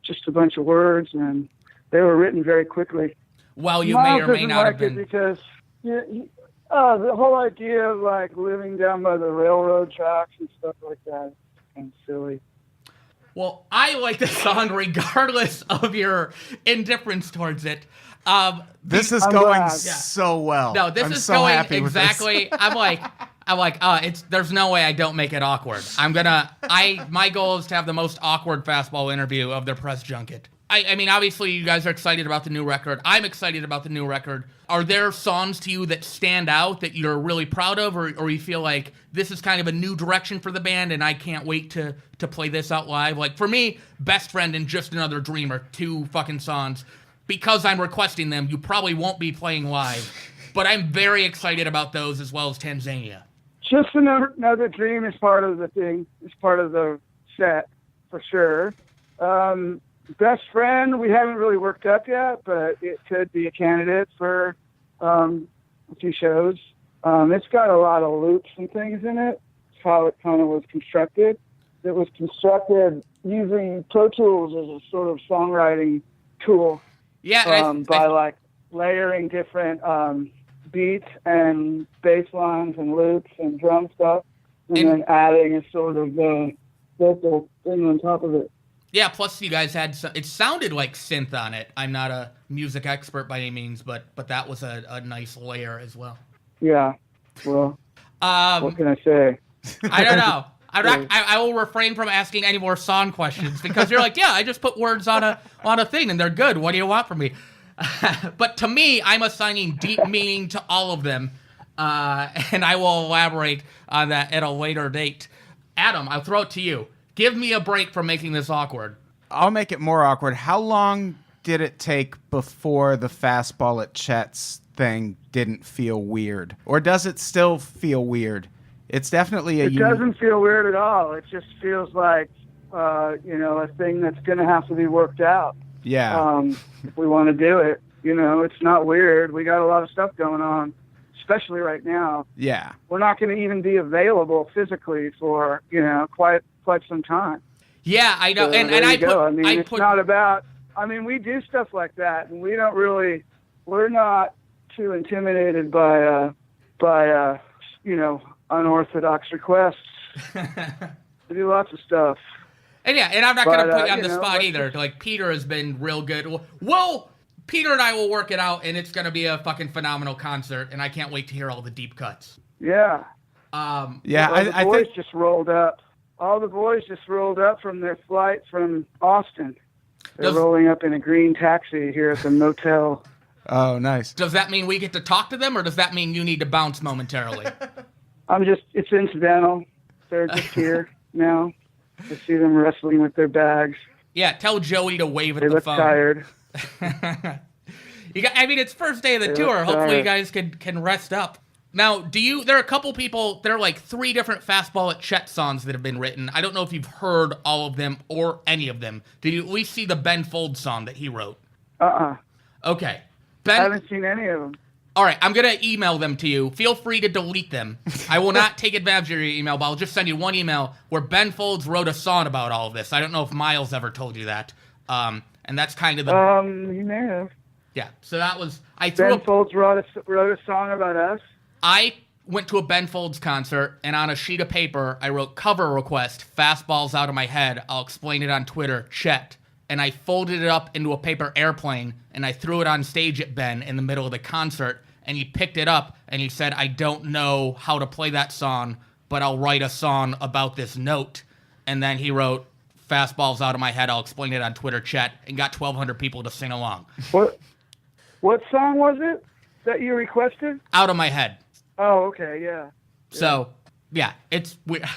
just a bunch of words, and they were written very quickly. Well, you may or may not have been. Because the whole idea of living down by the railroad tracks and stuff like that is kind of silly. Well, I like the song regardless of your indifference towards it. This is going so well. No, this is so going exactly. I'm like, there's no way I don't make it awkward. My goal is to have the most awkward fastball interview of their press junket. I mean, obviously you guys are excited about the new record. I'm excited about the new record. Are there songs to you that stand out that you're really proud of, or you feel like this is kind of a new direction for the band and I can't wait to play this out live? Like for me, Best Friend and Just Another Dream are two fucking songs. Because I'm requesting them, you probably won't be playing live. But I'm very excited about those as well as Tanzania. Just Another Dream is part of the thing. It's part of the set, for sure. Best Friend, we haven't really worked up yet, but it could be a candidate for a few shows. It's got a lot of loops and things in it. It's how it kind of was constructed. It was constructed using Pro Tools as a sort of songwriting tool. Yeah, by layering different beats and bass lines and loops and drum stuff, and then adding a sort of vocal thing on top of it. Yeah, plus you guys had it sounded like synth on it. I'm not a music expert by any means, but that was a nice layer as well. Yeah, well, what can I say? I don't know. I will refrain from asking any more song questions because you're like, yeah, I just put words on a thing and they're good. What do you want from me? But to me, I'm assigning deep meaning to all of them, and I will elaborate on that at a later date. Adam, I'll throw it to you. Give me a break from making this awkward. I'll make it more awkward. How long did it take before the fastball at Chet's thing didn't feel weird? Or does it still feel weird? It's definitely It doesn't feel weird at all. It just feels like, a thing that's going to have to be worked out. Yeah. If we want to do it. It's not weird. We got a lot of stuff going on, especially right now. Yeah. We're not going to even be available physically for, quite some time. Yeah, I know. So and there I you put, go. I mean, I it's put, not about, we do stuff like that, and we're not too intimidated by unorthodox requests. We do lots of stuff. and I'm not going to put you on the you know, spot either. Like, Peter has been real good. Well, Peter and I will work it out, and it's going to be a fucking phenomenal concert, and I can't wait to hear all the deep cuts. Yeah. Yeah, Well, I the boys think... just rolled up. All the boys just rolled up from their flight from Austin. They're rolling up in a green taxi here at the motel. Oh, nice. Does that mean we get to talk to them, or does that mean you need to bounce momentarily? It's incidental. They're just here now. I see them wrestling with their bags. Yeah, tell Joey to wave at They the look phone. tired. It's first day of the They tour. look Hopefully you tired. guys can rest up. Now, there are a couple people, there are like 3 different Fastball at Chet songs that have been written. I don't know if you've heard all of them or any of them. Did you at least see the Ben Folds song that he wrote? Okay. I haven't seen any of them. All right, I'm going to email them to you. Feel free to delete them. I will not take advantage of your email, but I'll just send you one email where Ben Folds wrote a song about all of this. I don't know if Miles ever told you that. And that's kind of the... You may have. Yeah, so that was... Ben Folds wrote a song about us. I went to a Ben Folds concert, and on a sheet of paper, I wrote cover request, Fastballs Out of My Head. I'll explain it on Twitter, Chet. And I folded it up into a paper airplane, and I threw it on stage at Ben in the middle of the concert. And he picked it up, and he said, I don't know how to play that song, but I'll write a song about this note. And then he wrote, Fastballs Out of My Head. I'll explain it on Twitter, Chet, and got 1,200 people to sing along. What song was it that you requested? Out of My Head. Oh, okay, yeah. So, yeah, it's weird.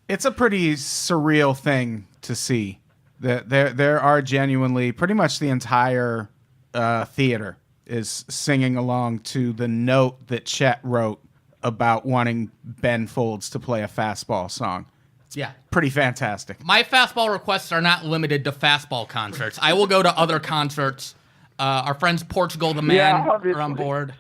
It's a pretty surreal thing to see. There are genuinely pretty much the entire theater is singing along to the note that Chet wrote about wanting Ben Folds to play a fastball song. Yeah. Pretty fantastic. My fastball requests are not limited to fastball concerts. I will go to other concerts. Our friends Portugal the Man are on board.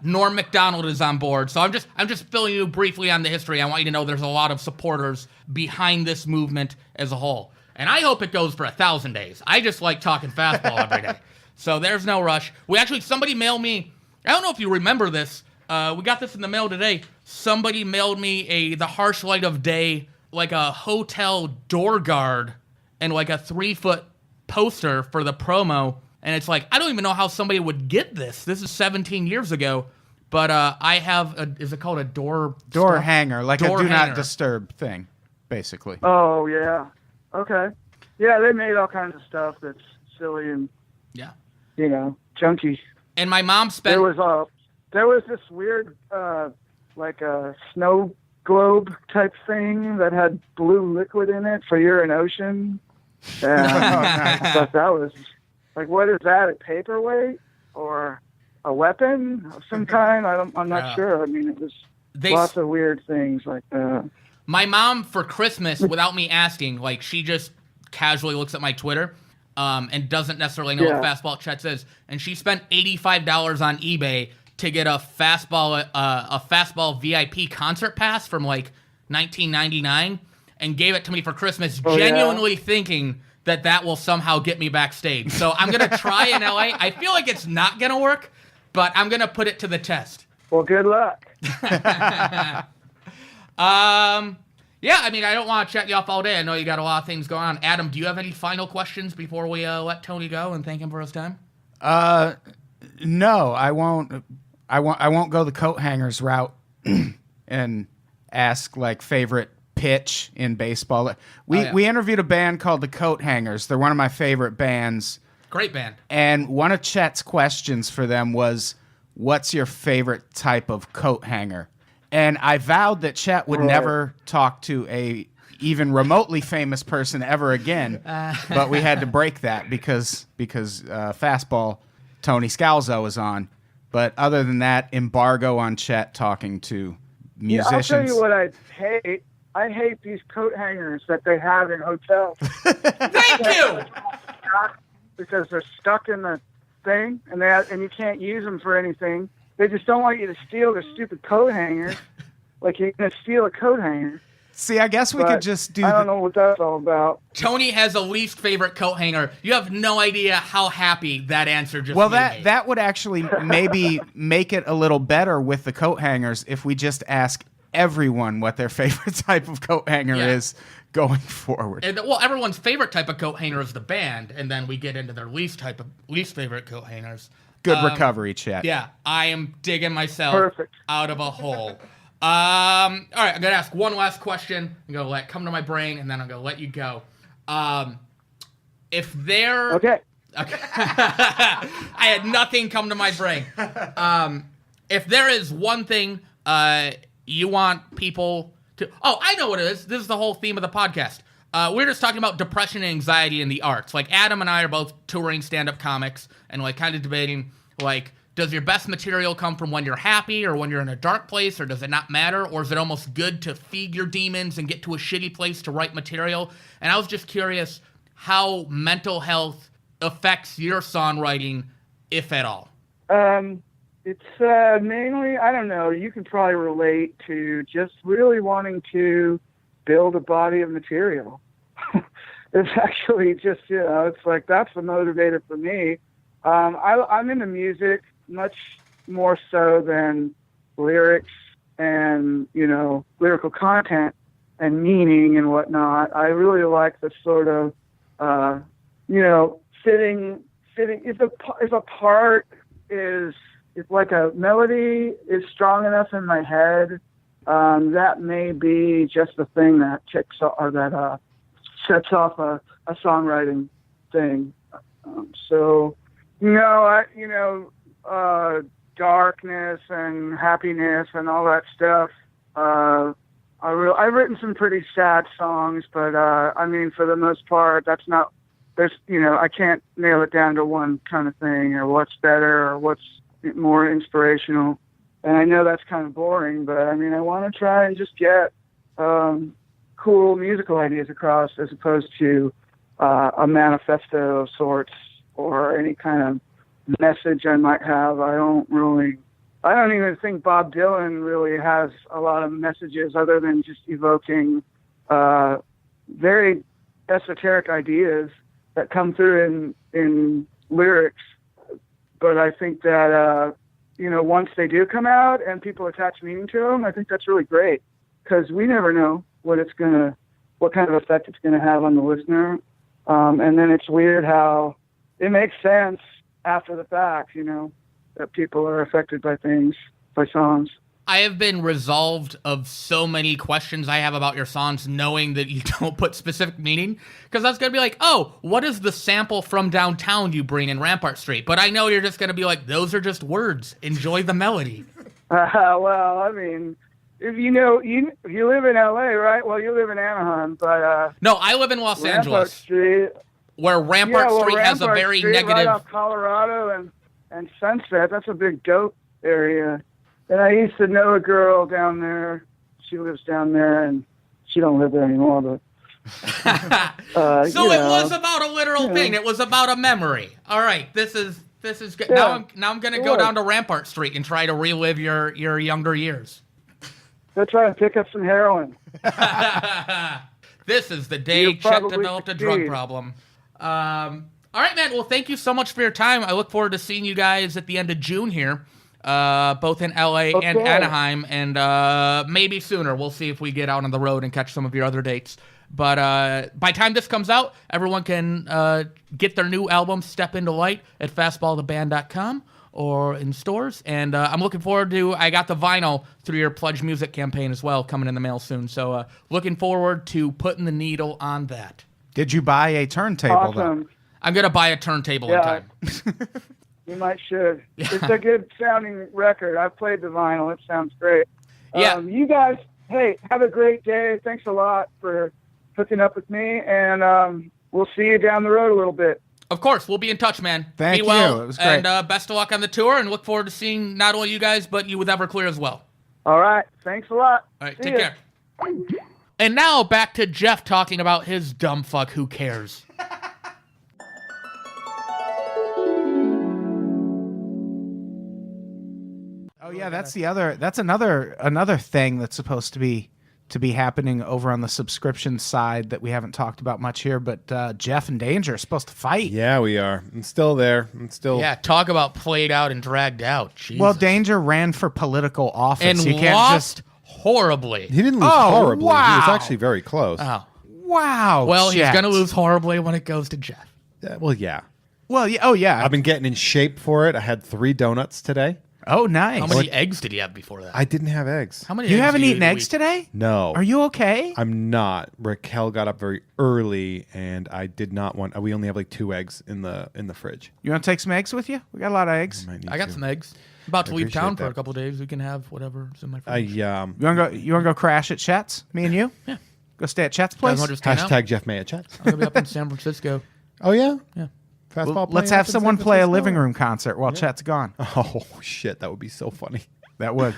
Norm MacDonald is on board. So I'm just filling you briefly on the history. I want you to know there's a lot of supporters behind this movement as a whole. And I hope it goes for 1,000 days. I just like talking fastball every day. So there's no rush. Somebody mailed me, I don't know if you remember this. We got this in the mail today. Somebody mailed me the harsh light of day, like a hotel door guard and like a 3-foot poster for the promo. And it's like, I don't even know how somebody would get this. This is 17 years ago. But I have, is it called a door hanger, like door a do hanger. not disturb thing, basically. Oh, yeah. Okay. Yeah, they made all kinds of stuff that's silly and, Yeah. junky. And my mom spent... There was this weird, like a snow globe type thing that had blue liquid in it for urine ocean. And I thought that was, like, what is that, a paperweight or a weapon of some kind? I'm not sure. I mean, it was lots of weird things like that. My mom, for Christmas, without me asking, like, she just casually looks at my Twitter and doesn't necessarily know what Fastball Chet says. And she spent $85 on eBay to get a Fastball VIP concert pass from, like, 1999 and gave it to me for Christmas, genuinely thinking that will somehow get me backstage. So I'm going to try in LA. I feel like it's not going to work, but I'm going to put it to the test. Well, good luck. Yeah, I mean, I don't want to chat you off all day. I know you got a lot of things going on. Adam, do you have any final questions before we let Tony go and thank him for his time? No, I won't. I won't go the coat hangers route and ask like favorite pitch in baseball. We interviewed a band called the Coat Hangers. They're one of my favorite bands. Great band. And one of Chet's questions for them was, "What's your favorite type of coat hanger?" And I vowed that Chet would never talk to a even remotely famous person ever again. But we had to break that because Fastball, Tony Scalzo is on. But other than that, embargo on Chet talking to musicians. Yeah, I'll tell you what I hate. I hate these coat hangers that they have in hotels. Thank you. Because they're stuck in the thing, and you can't use them for anything. They just don't want you to steal their stupid coat hangers. Like you're gonna steal a coat hanger. See, I guess we could just do. I don't know what that's all about. Tony has a least favorite coat hanger. You have no idea how happy that answer just Well, made me. that would actually maybe make it a little better with the coat hangers if we just ask everyone what their favorite type of coat hanger is going forward. And, well, everyone's favorite type of coat hanger is the band, and then we get into their least favorite coat hangers. Good recovery, Chet. Yeah, I am digging myself Perfect. out of a hole. All right, I'm gonna ask one last question. I'm gonna let it come to my brain, and then I'm gonna let you go. If there, Okay. I had nothing come to my brain. If there is one thing you want people to, I know what it is. This is the whole theme of the podcast. We're just talking about depression and anxiety in the arts. Like Adam and I are both touring stand-up comics, and like kind of debating like, does your best material come from when you're happy or when you're in a dark place, or does it not matter? Or is it almost good to feed your demons and get to a shitty place to write material? And I was just curious how mental health affects your songwriting, if at all. It's mainly, I don't know, you can probably relate to just really wanting to build a body of material. It's actually just, it's like that's the motivator for me. I'm into music much more so than lyrics and, lyrical content and meaning and whatnot. I really like the sort of, fitting, if a part is, if like a melody is strong enough in my head, that may be just the thing that sets off a songwriting thing. Darkness and happiness and all that stuff. I've written some pretty sad songs, but for the most part, that's not. I can't nail it down to one kind of thing or what's better or what's more inspirational. And I know that's kind of boring, but I want to try and just get cool musical ideas across as opposed to a manifesto of sorts or any kind of message I might have. I don't even think Bob Dylan really has a lot of messages other than just evoking very esoteric ideas that come through in lyrics. But I think that, once they do come out and people attach meaning to them, I think that's really great because we never know what kind of effect it's going to have on the listener. And then it's weird how it makes sense after the fact, that people are affected by songs. I have been resolved of so many questions I have about your songs knowing that you don't put specific meaning. Because I was going to be like, what is the sample from downtown you bring in Rampart Street? But I know you're just going to be like, those are just words. Enjoy the melody. If you live in LA, right? Well, you live in Anaheim, but... No, I live in Los Angeles. Street, where Rampart Street has a very Street, negative... Right off Colorado and Sunset, that's a big dope area. And I used to know a girl down there. She lives down there, and she don't live there anymore. But so it was about a literal thing. It was about a memory. All right, this is good. Yeah, now I'm gonna go down to Rampart Street and try to relive your younger years. Go try to pick up some heroin. This is the day Chet developed a drug problem. All right, man. Well, thank you so much for your time. I look forward to seeing you guys at the end of June here. Both in LA and Anaheim, and maybe sooner. We'll see if we get out on the road and catch some of your other dates. But by the time this comes out, everyone can get their new album, Step Into Light, at fastballtheband.com or in stores. And I'm looking forward to, I got the vinyl through your Pledge Music campaign as well, coming in the mail soon. So looking forward to putting the needle on that. Did you buy a turntable? Awesome. Though? I'm going to buy a turntable in time. You might should. Yeah. It's a good sounding record. I've played the vinyl. It sounds great. Yeah. You guys, hey, have a great day. Thanks a lot for hooking up with me, and we'll see you down the road a little bit. Of course, we'll be in touch, man. Thank be well, you. It was great. And best of luck on the tour, and look forward to seeing not only you guys, but you with Everclear as well. All right. Thanks a lot. All right, See take ya. care. And now back to Jeff talking about his dumb fuck who cares. Oh yeah, that's another thing that's supposed to be happening over on the subscription side that we haven't talked about much here, but Jeff and Danger are supposed to fight. Yeah, we are. I'm still there. I'm still. Yeah, talk about played out and dragged out. Jesus. Well, Danger ran for political office. and you can't lost horribly. He didn't lose Oh, horribly. He wow. was actually very close. Oh. Wow. Well, he's Chet. going to lose horribly when it goes to Jeff. Well, yeah. Well, yeah. Oh yeah. I've been getting in shape for it. I had 3 donuts today. Oh nice. How many eggs did he have before that? I didn't have eggs. How many You eggs haven't do eaten eat a eggs week? today? No. Are you okay? I'm not. Raquel got up very early, and I did not want. We only have like 2 eggs in the fridge. You want to take some eggs with you? We got a lot of eggs. Might need I got to. some eggs. About to leave appreciate town for that. a couple days. We can have whatever's in my I fridge. You want to go crash at Chet's? Me and you? Yeah. Go stay at Chet's Guys place. want to just hang out? Hashtag Jeff May at chat. I'm going to be up in San Francisco. Oh yeah. Yeah. Fastball. Well, let's playing have up in someone San play a Francisco? living room concert while Chet's gone. Oh shit, that would be so funny. That would.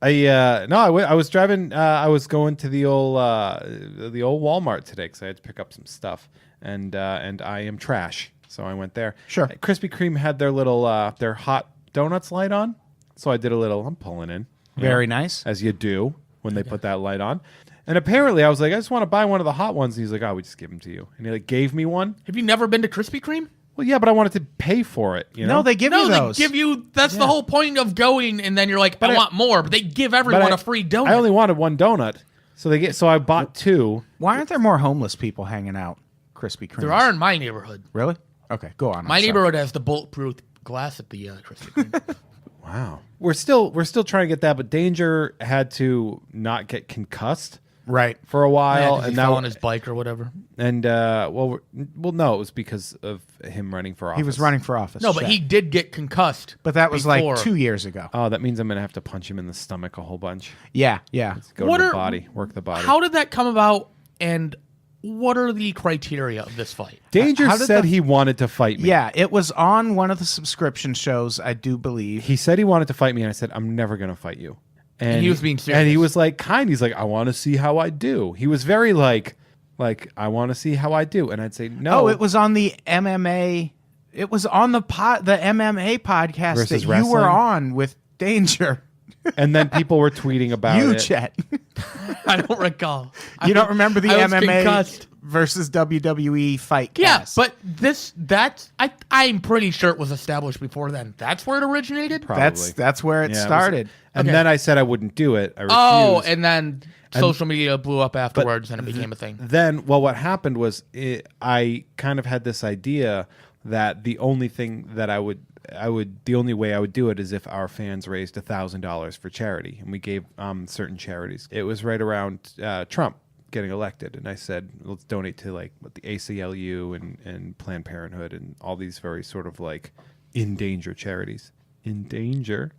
I was driving. I was going to the old Walmart today because I had to pick up some stuff, and I am trash, so I went there. Sure. Krispy Kreme had their little their hot donuts light on, so I did a little. I'm pulling in. Very nice. As you do when they put that light on. And apparently, I was like, I just want to buy one of the hot ones. And he's like, oh, we just give them to you. And he like gave me one. Have you never been to Krispy Kreme? Well, yeah, but I wanted to pay for it. You know? No, they give you those. They give you. That's the whole point of going, and then you're like, I want more. But they give But everyone a free donut. I only wanted one donut, so I bought 2. Why aren't there more homeless people hanging out? Krispy Kreme. There are in my neighborhood. Really? Okay, go on. My I'm sorry. neighborhood has the bulletproof glass at the Krispy Kreme. Wow. We're still trying to get that, but Danger had to not get concussed Right. for a while, and and fell now on his bike or whatever. and no, it was because of him running for office. He was running for office. No, but Chet. he did get concussed. But that was before. like 2 years ago. Oh, that means I'm gonna have to punch him in the stomach a whole bunch. Yeah, yeah. Go What to the are- body, work the body. How did that come about? And what are the criteria of this fight? Danger how did said the- he wanted to fight me. Yeah, it was on one of the subscription shows, I do believe. He said he wanted to fight me, and I said, I'm never going to fight you. And he was being serious. And he was like, He's like, I want to see how I do. He was very like, I want to see how I do. And I'd say, no. Oh, it was on the MMA. It was on the MMA podcast Versus that you wrestling? were on with Danger. And then people were tweeting about You, it. Chet. I don't recall. You don't remember the I was MMA concussed. versus WWE fight Yeah, cast? but I'm pretty sure it was established before then. That's where it originated. Probably. That's where it Yeah, was- started. and Okay. then I said I wouldn't do it. I refused. Oh, and then social media blew up afterwards, and it became a thing. Then, well, what happened was I kind of had this idea that the only thing that the only way I would do it is if our fans raised $1,000 for charity, and we gave certain charities. It was right around Trump getting elected, and I said, let's donate to like the ACLU and Planned Parenthood and all these very sort of like in danger charities. In danger.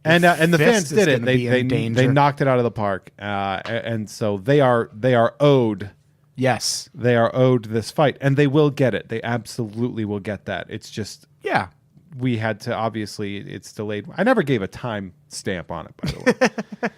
And the fist fans is did it. gonna be in They danger. knocked it out of the park, and so they are owed. Yes. They are owed this fight, and they will get it. They absolutely will get that. It's just Yeah. we had to, obviously, it's delayed. I never gave a time stamp on it, by the way.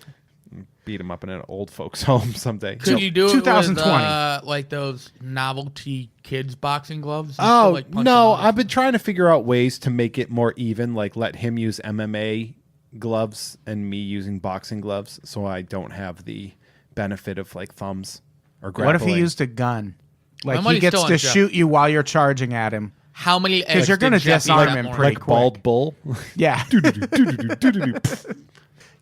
Beat him up in an old folks' home someday. Could you do it 2020. with like those novelty kids boxing gloves? Just to, Oh, like, punch no. them out? I've been trying to figure out ways to make it more even, like let him use MMA gloves and me using boxing gloves, so I don't have the benefit of like thumbs or grappling. What if he used a gun? Like money's he gets still to on Jeff. shoot you while you're charging at him. How many eggs? Because you're going gonna to disarm him pretty like bald quick. bull? Yeah.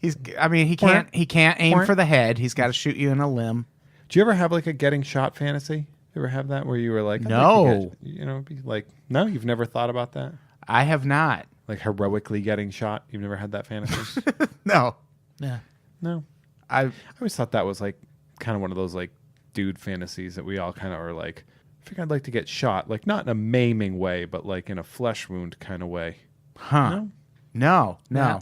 He can't aim for the head. He's got to shoot you in a limb. Do you ever have like a getting shot fantasy? You ever have that where you were like, I'd No. like to be like, no, you've never thought about that? I have not. Like heroically getting shot? You've never had that fantasy? No. Yeah. No. I I always thought that was like kind of one of those like dude fantasies that we all kind of are like, I think I'd like to get shot, like not in a maiming way, but like in a flesh wound kind of way. huh. No? No. Yeah.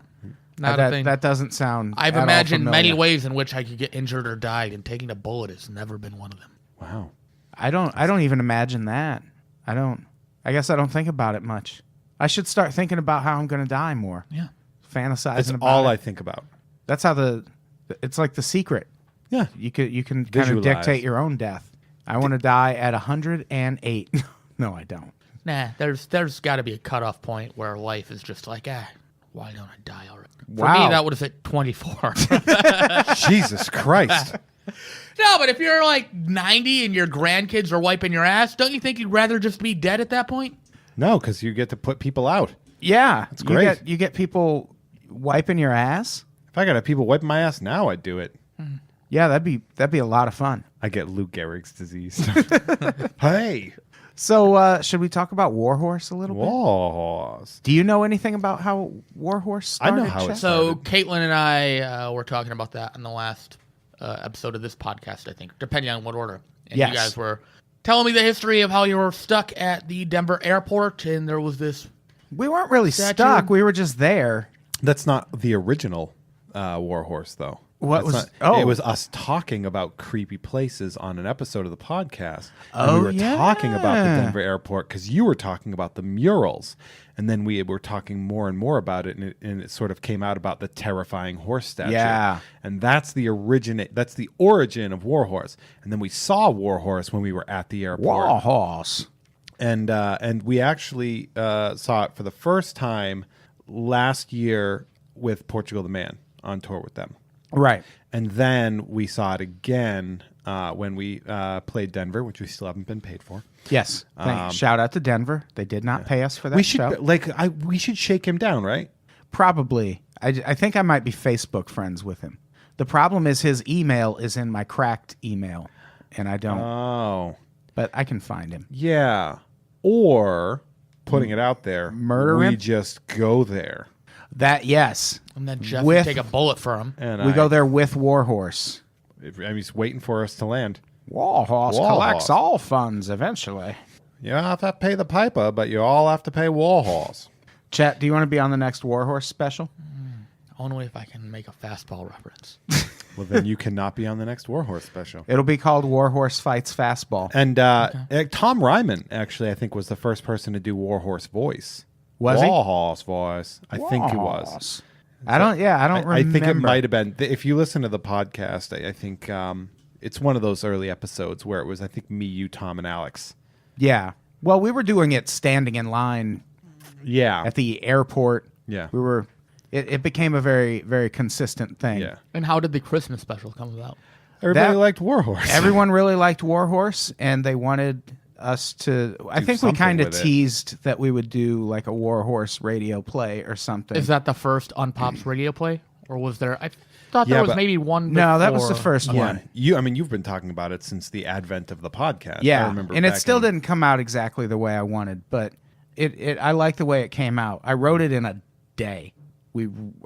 Not a thing. That doesn't sound. I've at all imagined many familiar. ways in which I could get injured or die, and taking a bullet has never been one of them. Wow. I don't even imagine that. I guess I don't think about it much. I should start thinking about how I'm going to die more. Yeah. Fantasizing That's about all it. I think about. That's how it's like The Secret. Yeah. You can kind of Visualize. dictate your own death. I want to die at 108. No, I don't. Nah, there's got to be a cutoff point where life is just like, why don't I die already? For Wow. me, that would have hit 24. Jesus Christ. No, but if you're like 90 and your grandkids are wiping your ass, don't you think you'd rather just be dead at that point? No, because you get to put people out. Yeah, that's great. You get people wiping your ass. If I got have people wiping my ass now, I'd do it. Yeah, that'd be a lot of fun. I get Lou Gehrig's disease. Hey. So, should we talk about Warhorse a little bit? Warhorse. Do you know anything about how Warhorse I started? know how it Chet? So Caitlin and I were talking about that in the last episode of this podcast, I think, depending on what order. And Yes. you guys were telling me the history of how you were stuck at the Denver airport, and there was this. We weren't really Statue. stuck. We were just there. That's not the original Warhorse, though. What That's was- not- oh. It was us talking about creepy places on an episode of the podcast. Oh, and we were talking about the yeah. Denver airport because you were talking about the murals. And then we were talking more and more about it, and it sort of came out about the terrifying horse statue. Yeah. And that's the origin of Warhorse. And then we saw Warhorse when we were at the airport. Warhorse. And we actually saw it for the first time last year with Portugal the Man on tour with them. Right. And then we saw it again when we played Denver, which we still haven't been paid for. Yes. Shout out to Denver. They did not pay us for that We should show. we should shake him down, right? Probably. I think I might be Facebook friends with him. The problem is his email is in my cracked email, and I don't. Oh, But I can find him. yeah. Or putting it out there, Murder we him? just go there. That yes. And then Jeff With- would take a bullet for him. And We go there with Warhorse. He's waiting for us to land. Warhorse Warhorse. collects all funds eventually. You don't have to pay the piper, but you all have to pay Warhorse. Chet, do you want to be on the next Warhorse special? Only if I can make a fastball reference. Well, then you cannot be on the next Warhorse special. It'll be called Warhorse Fights Fastball. And Tom Ryman, actually, I think, was the first person to do Warhorse voice. Was he? Warhorse voice. I think he was. Warhorse. I don't remember. I think it might have been. If you listen to the podcast, I think it's one of those early episodes where it was, I think, me, you, Tom, and Alex. Yeah. Well, we were doing it standing in line Yeah. at the airport. Yeah. We were. It became a very, very consistent thing. Yeah. And how did the Christmas special come about? Everybody That- liked Warhorse. Everyone really liked Warhorse, and they wanted us to. I think we something kind of with it. teased that we would do like a Warhorse radio play or something. Is that the first Unpops radio play? Or was there... I thought Yeah, there was but- maybe one No, that was the before. first Yeah. one. You've been talking about it since the advent of the podcast. I Yeah, remember and it back still in- didn't come out exactly the way I wanted, but I like the way it came out. I wrote it in a day.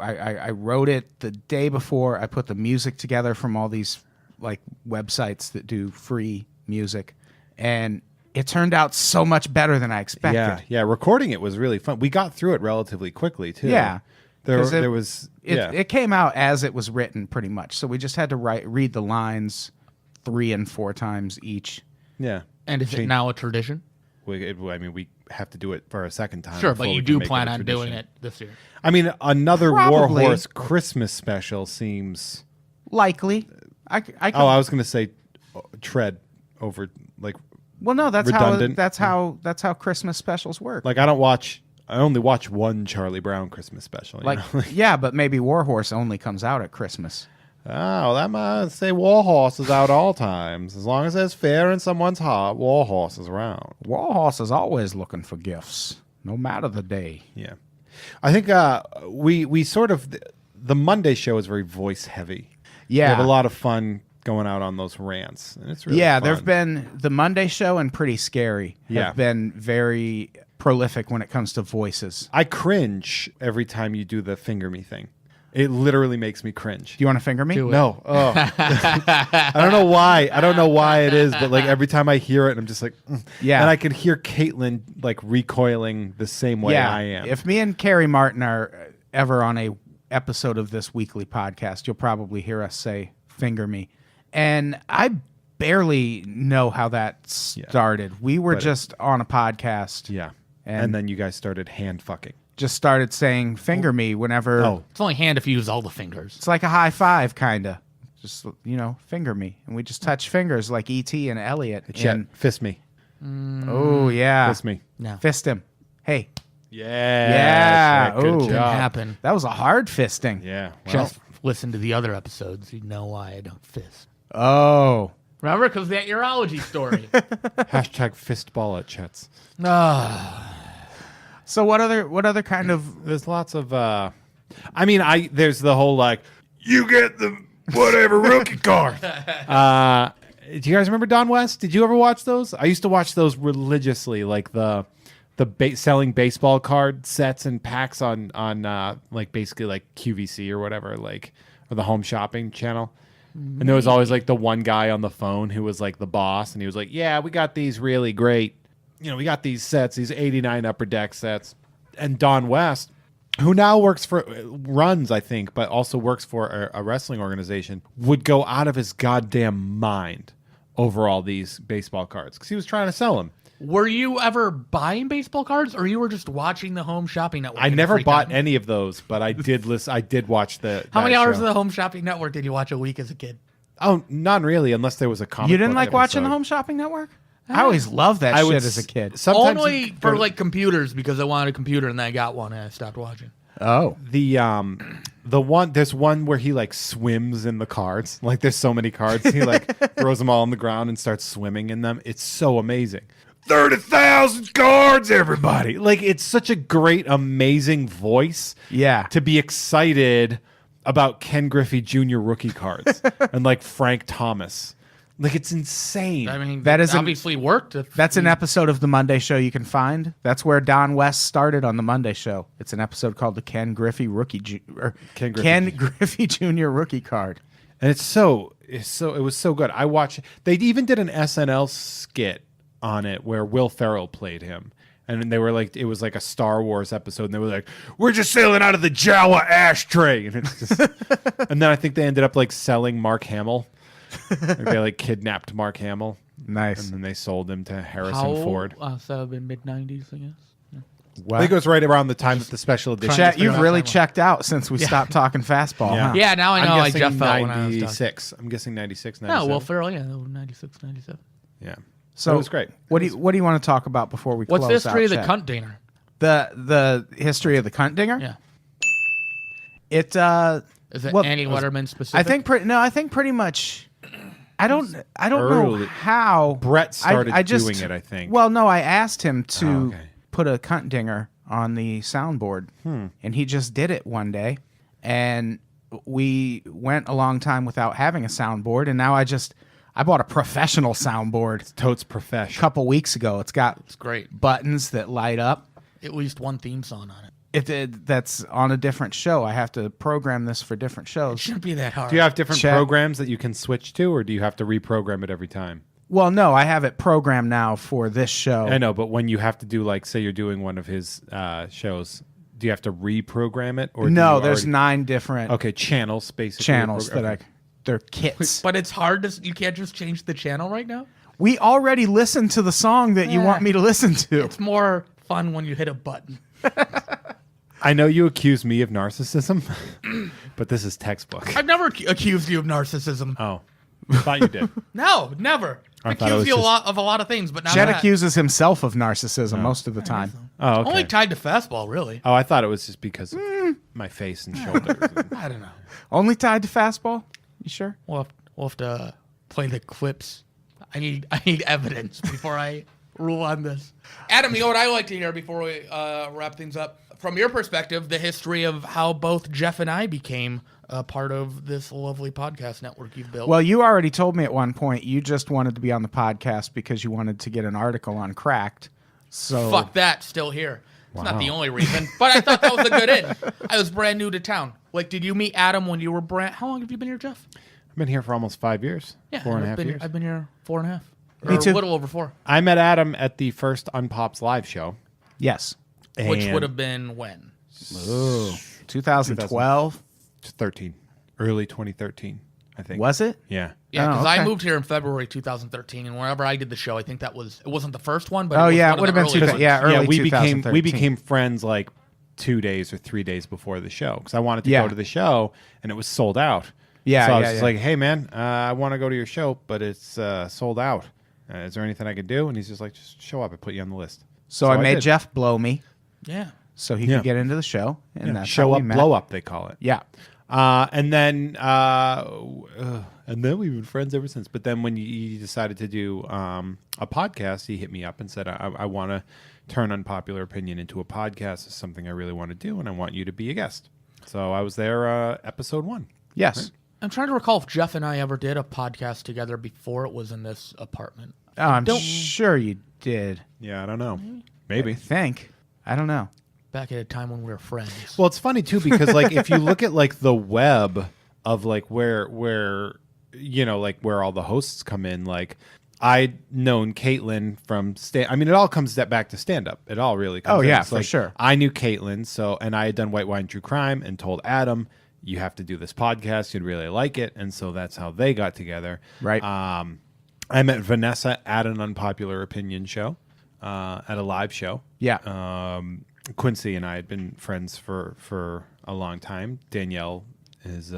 I wrote it the day before. I put the music together from all these like websites that do free music, and it turned out so much better than I expected. Yeah, yeah. Recording it was really fun. We got through it relatively quickly too. Yeah. there 'Cause there was. It came out as it was written, pretty much. So we just had to read the lines 3 and 4 times each. Yeah. And is it Change- now a tradition? We have to do it for a second time. Sure, before but we you can do make plan a on doing tradition. it this year. I mean, another Probably. Warhorse Christmas special seems. Likely, I could, Oh, I was going to say tread over like well, no, that's redundant. that's how Christmas specials work. like I don't watch. I only watch one Charlie Brown Christmas special. You Like, know? yeah, but maybe Warhorse only comes out at Christmas. Oh, that might say Warhorse is out all times. As long as there's fear in someone's heart, Warhorse is around. Warhorse is always looking for gifts, no matter the day. Yeah. I think we sort of the Monday show is very voice heavy. Yeah. We have a lot of fun going out on those rants. And it's really Yeah, fun. there've been the Monday show and Pretty Scary Yeah. have been very prolific when it comes to voices. I cringe every time you do the finger me thing. It literally makes me cringe. Do you want to finger me? Do it. No. Oh. I don't know why. I don't know why it is, but like every time I hear it, I'm just like, Yeah. And I can hear Caitlin like recoiling the same way Yeah. I am. If me and Carrie Martin are ever on a episode of this weekly podcast, you'll probably hear us say "finger me," and I barely know how that started. We were just on a podcast, Yeah. And then you guys started hand fucking. just started saying "finger me" whenever. Oh. It's only hand if you use all the fingers. It's like a high five, kind of. Just finger me, and we just touch fingers like E.T. and Elliot. Chet, fist me. Oh yeah, Fist me. No. fist him. Hey, Yeah. Yeah. Chet, Ooh. good Didn't job. happen. that was a hard fisting. Yeah. Well, Just listen to the other episodes. You know why I don't fist. Oh, Remember? Because that urology story. hashtag fistball at Chet's. so what other kind of? There's lots of there's the whole like you get the whatever rookie card. Do you guys remember Don West? Did you ever watch those? I used to watch those religiously, like the selling baseball card sets and packs on like basically like QVC or whatever, like, or the Home Shopping channel. And there was always like the one guy on the phone who was like the boss, and he was like, "Yeah, we got these really great, we got these sets, these '89 Upper Deck sets." And Don West, who now runs, I think, but also works for a wrestling organization, would go out of his goddamn mind over all these baseball cards because he was trying to sell them. Were you ever buying baseball cards, or you were just watching the Home Shopping Network? I in never free bought time? any of those, but I did listen. I did watch How many hours show. of the Home Shopping Network did you watch a week as a kid? Oh, not really, unless there was a comic. You didn't book like watching the episode. Home Shopping Network? I always loved that I shit would as a kid. Sometimes Only you for go to- like computers, because I wanted a computer and then I got one and I stopped watching. Oh, there's one where he like swims in the cards. Like there's so many cards, he like throws them all on the ground and starts swimming in them. It's so amazing. 30,000 cards, everybody! Like it's such a great, amazing voice. Yeah. to be excited about Ken Griffey Jr. rookie cards and like Frank Thomas. Like it's insane. I mean, That is an- obviously worked. that's an episode of the Monday Show you can find. That's where Don West started on the Monday Show. It's an episode called the Ken Griffey Ken Griffey. Ken Griffey Jr. Rookie Card. And it was so good. I watched. They even did an SNL skit on it where Will Ferrell played him, and they were like, it was like a Star Wars episode, and they were like, "We're just sailing out of the Jawa ashtray," and it's just, and then I think they ended up like selling Mark Hamill. Like, they like kidnapped Mark Hamill, Nice. and then they sold him to Harrison Ford. So in mid-90s, I guess. I think it was right around the time that the special edition. Chet, figure you've out really timeline. checked out since we stopped talking fastball. Yeah. Huh? Yeah, now I know I'm I guessing Jeff felt when I was done. 96. I'm guessing 96, No, 97. Will Ferrell, yeah, 96, 97. Yeah. So it was great. What do you want to talk about before we What's close the history out, of the Chet? cunt dinger? The history of the cunt dinger? Yeah. It Is it well, Annie Letterman specific? I think pretty much. I don't know early. how Brett started I just, doing it, I think. Well, no, I asked him to Oh, okay. put a cunt dinger on the soundboard, and he just did it one day, and we went a long time without having a soundboard, and now I bought a professional soundboard Totes a profession. couple weeks ago. It's got great. buttons that light up. At least one theme song on it. That's on a different show. I have to program this for different shows. Shouldn't be that hard. Do you have different Chet. programs that you can switch to, or do you have to reprogram it every time? Well, no, I have it programmed now for this show. I know, but when you have to do, like, say you're doing one of his shows, do you have to reprogram it? Or do No, you there's already- 9 different Okay, channels, basically. channels that Okay. they're kits. But it's hard to. You can't just change the channel right now. We already listened to the song that you want me to listen to. It's more fun when you hit a button. I know you accuse me of narcissism, but this is textbook. I've never accused you of narcissism. Oh, thought you did. No, never. I I thought it was accuse you just- of a lot of things, but not Chet that. accuses himself of narcissism most of the time. Oh, okay. Only tied to fastball, really. Oh, I thought it was just because of my face and shoulders. I don't know. Only tied to fastball? You sure? We'll have to play the clips. I need evidence before I rule on this. Adam, you know what I like to hear before we wrap things up? From your perspective, the history of how both Jeff and I became a part of this lovely podcast network you've built. Well, you already told me at one point you just wanted to be on the podcast because you wanted to get an article on Cracked. So fuck that, still here. It's not the only reason, but I thought that was a good in. I was brand new to town. Like, did you meet Adam when you were How long have you been here, Jeff? I've been here for almost 5 years. Yeah, 4.5 years. I've been here 4.5. Me Or too. a little over 4. I met Adam at the first Unpops live show. yes. Which and would have been when? 2012? 13, early 2013, I think. Was it? Yeah. Yeah, because okay. I moved here in February 2013, and whenever I did the show, I think it wasn't the first one, but Oh, it was yeah, one it would of the have been early two- ones. yeah, early we 2013. became friends like 2 days or 3 days before the show because I wanted to Yeah. go to the show and it was sold out. Yeah, so I was yeah, just yeah. like, "Hey, man, I want to go to your show, but it's sold out. Is there anything I could do?" And he's just like, "Just show up. I put you on the list." So I made did. Jeff blow me Yeah. so he Yeah. could get into the show. And that's show how up, we met. blow up, they call it. Yeah. And then we've been friends ever since. But then when you decided to do a podcast, he hit me up and said, I want to turn Unpopular Opinion into a podcast. It's something I really want to do, and I want you to be a guest. So I was there episode 1. Yes. I'm trying to recall if Jeff and I ever did a podcast together before it was in this apartment. Oh, I'm sure you did. Yeah, I don't know. I Maybe. think. I don't know. Back at a time when we were friends. Well, it's funny too because like if you look at like the web of like where you know like where all the hosts come in, like I'd known Caitlin from I mean, it all comes back to stand up. It all really comes. Oh, in. yeah, It's for like, sure. I knew Caitlin, and I had done White Wine True Crime and told Adam, you have to do this podcast. You'd really like it, and so that's how they got together. Right. I met Vanessa at an Unpopular Opinion show, at a live show. Yeah. Quincy and I had been friends for a long time. Danielle is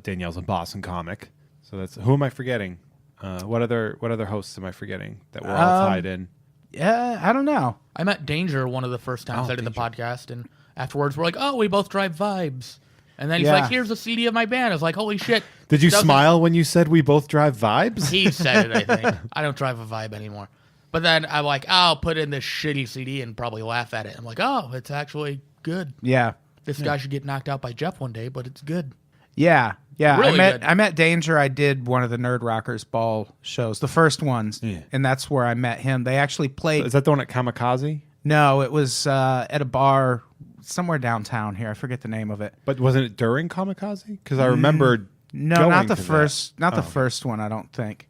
Danielle's a Boston comic. So that's who am I forgetting? What other hosts am I forgetting that we're all tied in? Yeah, I don't know. I met Danger one of the first times Oh, I did the Danger. podcast, and afterwards we're like, "Oh, we both drive Vibes." And then he's Yeah. like, "Here's a CD of my band." I was like, "Holy shit!" Did you Doesn't- smile when you said we both drive Vibes? He said it. I think I don't drive a Vibe anymore. But then I'm like, "I'll put in this shitty CD and probably laugh at it." I'm like, "Oh, it's actually good. Yeah. This guy should get knocked out by Jeff one day, but it's good." Yeah. Yeah. Really good. I met Danger. I did one of the Nerd Rockers Ball shows, the first ones. Yeah. And that's where I met him. They actually played. Is that the one at Kamikaze? No, it was at a bar somewhere downtown here. I forget the name of it. But wasn't it during Kamikaze? Because I remembered. No, going not the to that. first. Not the first one. I don't think.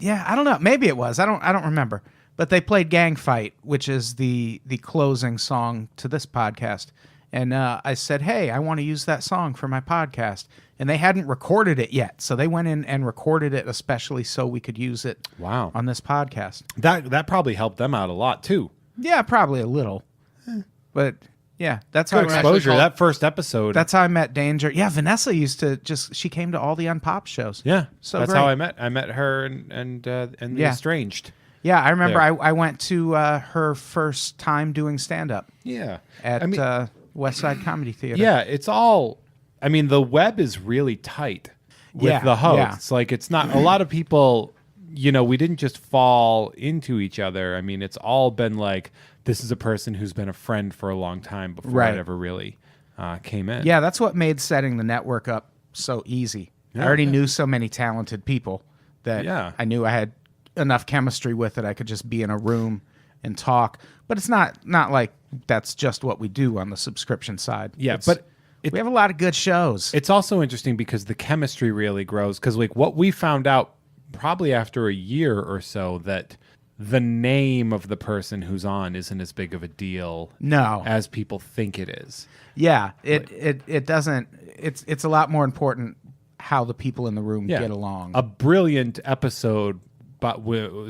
Yeah, I don't know. Maybe it was. I don't remember. But they played "Gang Fight," which is the closing song to this podcast. And I said, "Hey, I want to use that song for my podcast." And they hadn't recorded it yet, so they went in and recorded it especially so we could use it. Wow. On this podcast. That probably helped them out a lot too. Yeah, probably a little. But yeah, that's Good how exposure. called- That first episode. that's how I met Danger. Yeah, Vanessa used to she came to all the Unpop shows. yeah. So that's great. how I met her and the Yeah. Estranged. Yeah, I remember There. I went to her first time doing stand-up Yeah. at I mean, West Side Comedy Theater. yeah, it's all. I mean, the web is really tight with Yeah, the hosts. yeah. Like, it's not a lot of people. You know, we didn't just fall into each other. I mean, it's all been like this is a person who's been a friend for a long time before Right. it ever really came in. Yeah, that's what made setting the network up so easy. I already knew so many talented people that Yeah. I knew I had enough chemistry with it. I could just be in a room and talk. But it's not like that's just what we do on the subscription side. Yeah, It's- but we have a lot of good shows. It's also interesting because the chemistry really grows. Because like what we found out probably after a year or so that the name of the person who's on isn't as big of a deal No. as people think it is. Yeah, it doesn't. It's a lot more important how the people in the room Yeah. get along. A brilliant episode, but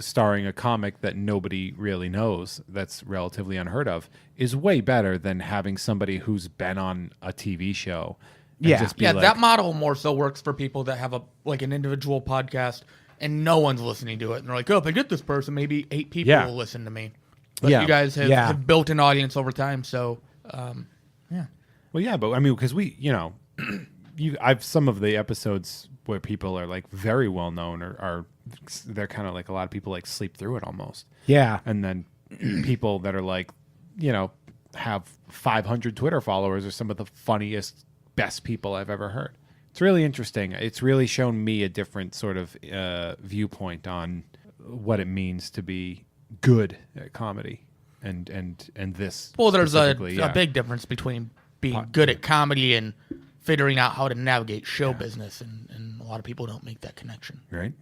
starring a comic that nobody really knows, that's relatively unheard of, is way better than having somebody who's been on a TV show. And Yeah. just be Yeah, like, that model more so works for people that have an individual podcast and no one's listening to it. And they're like, "Oh, if I get this person, maybe 8 people Yeah. will listen to me." But Yeah. you guys Yeah. have built an audience over time, so yeah. Well, yeah, but I mean, because we, you know, I've some of the episodes where people are like very well known or they're kind of like a lot of people like sleep through it almost. yeah, And then people that are like, you know, have 500 Twitter followers are some of the funniest, best people I've ever heard. It's really interesting. It's really shown me a different sort of viewpoint on what it means to be good at comedy and this. Well, there's a specifically, yeah. big difference between being good at comedy and figuring out how to navigate show business, and a lot of people don't make that connection. Right.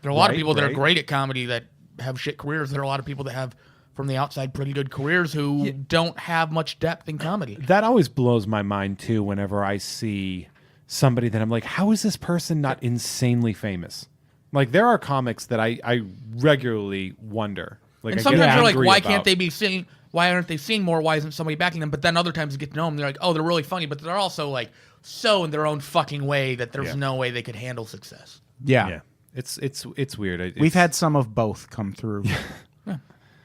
There are a lot of Right, people that are right. great at comedy that have shit careers. There are a lot of people that have from the outside pretty good careers who don't have much depth in comedy. That always blows my mind too whenever I see somebody that I'm like, how is this person not insanely famous? Like, there are comics that I regularly wonder. Like, And I sometimes get you're like, angry why about- can't they be seeing? Why aren't they seeing more? Why isn't somebody backing them? But then other times you get to know them, they're like, oh, they're really funny, but they're also like so in their own fucking way that there's no way they could handle success. Yeah. Yeah, it's weird. We've had some of both come through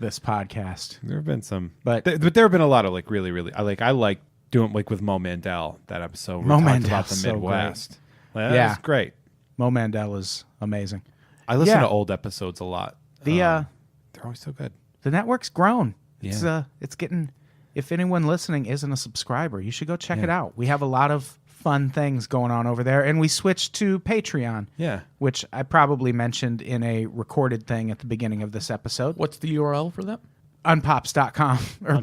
this podcast. There have been some, But- but there have been a lot of like really. I like doing like with Mo Mandel, that episode. Where Mo we talked Mandel's about the so Midwest. Like, Yeah. that's great. Mo Mandel is amazing. I listen Yeah. to old episodes a lot. The They're always so good. the network's grown. Yeah. It's getting. If anyone listening isn't a subscriber, you should go check Yeah. it out. We have a lot of fun things going on over there, and we switched to Patreon. Yeah. Which I probably mentioned in a recorded thing at the beginning of this episode. What's the URL for that? Unpops.com or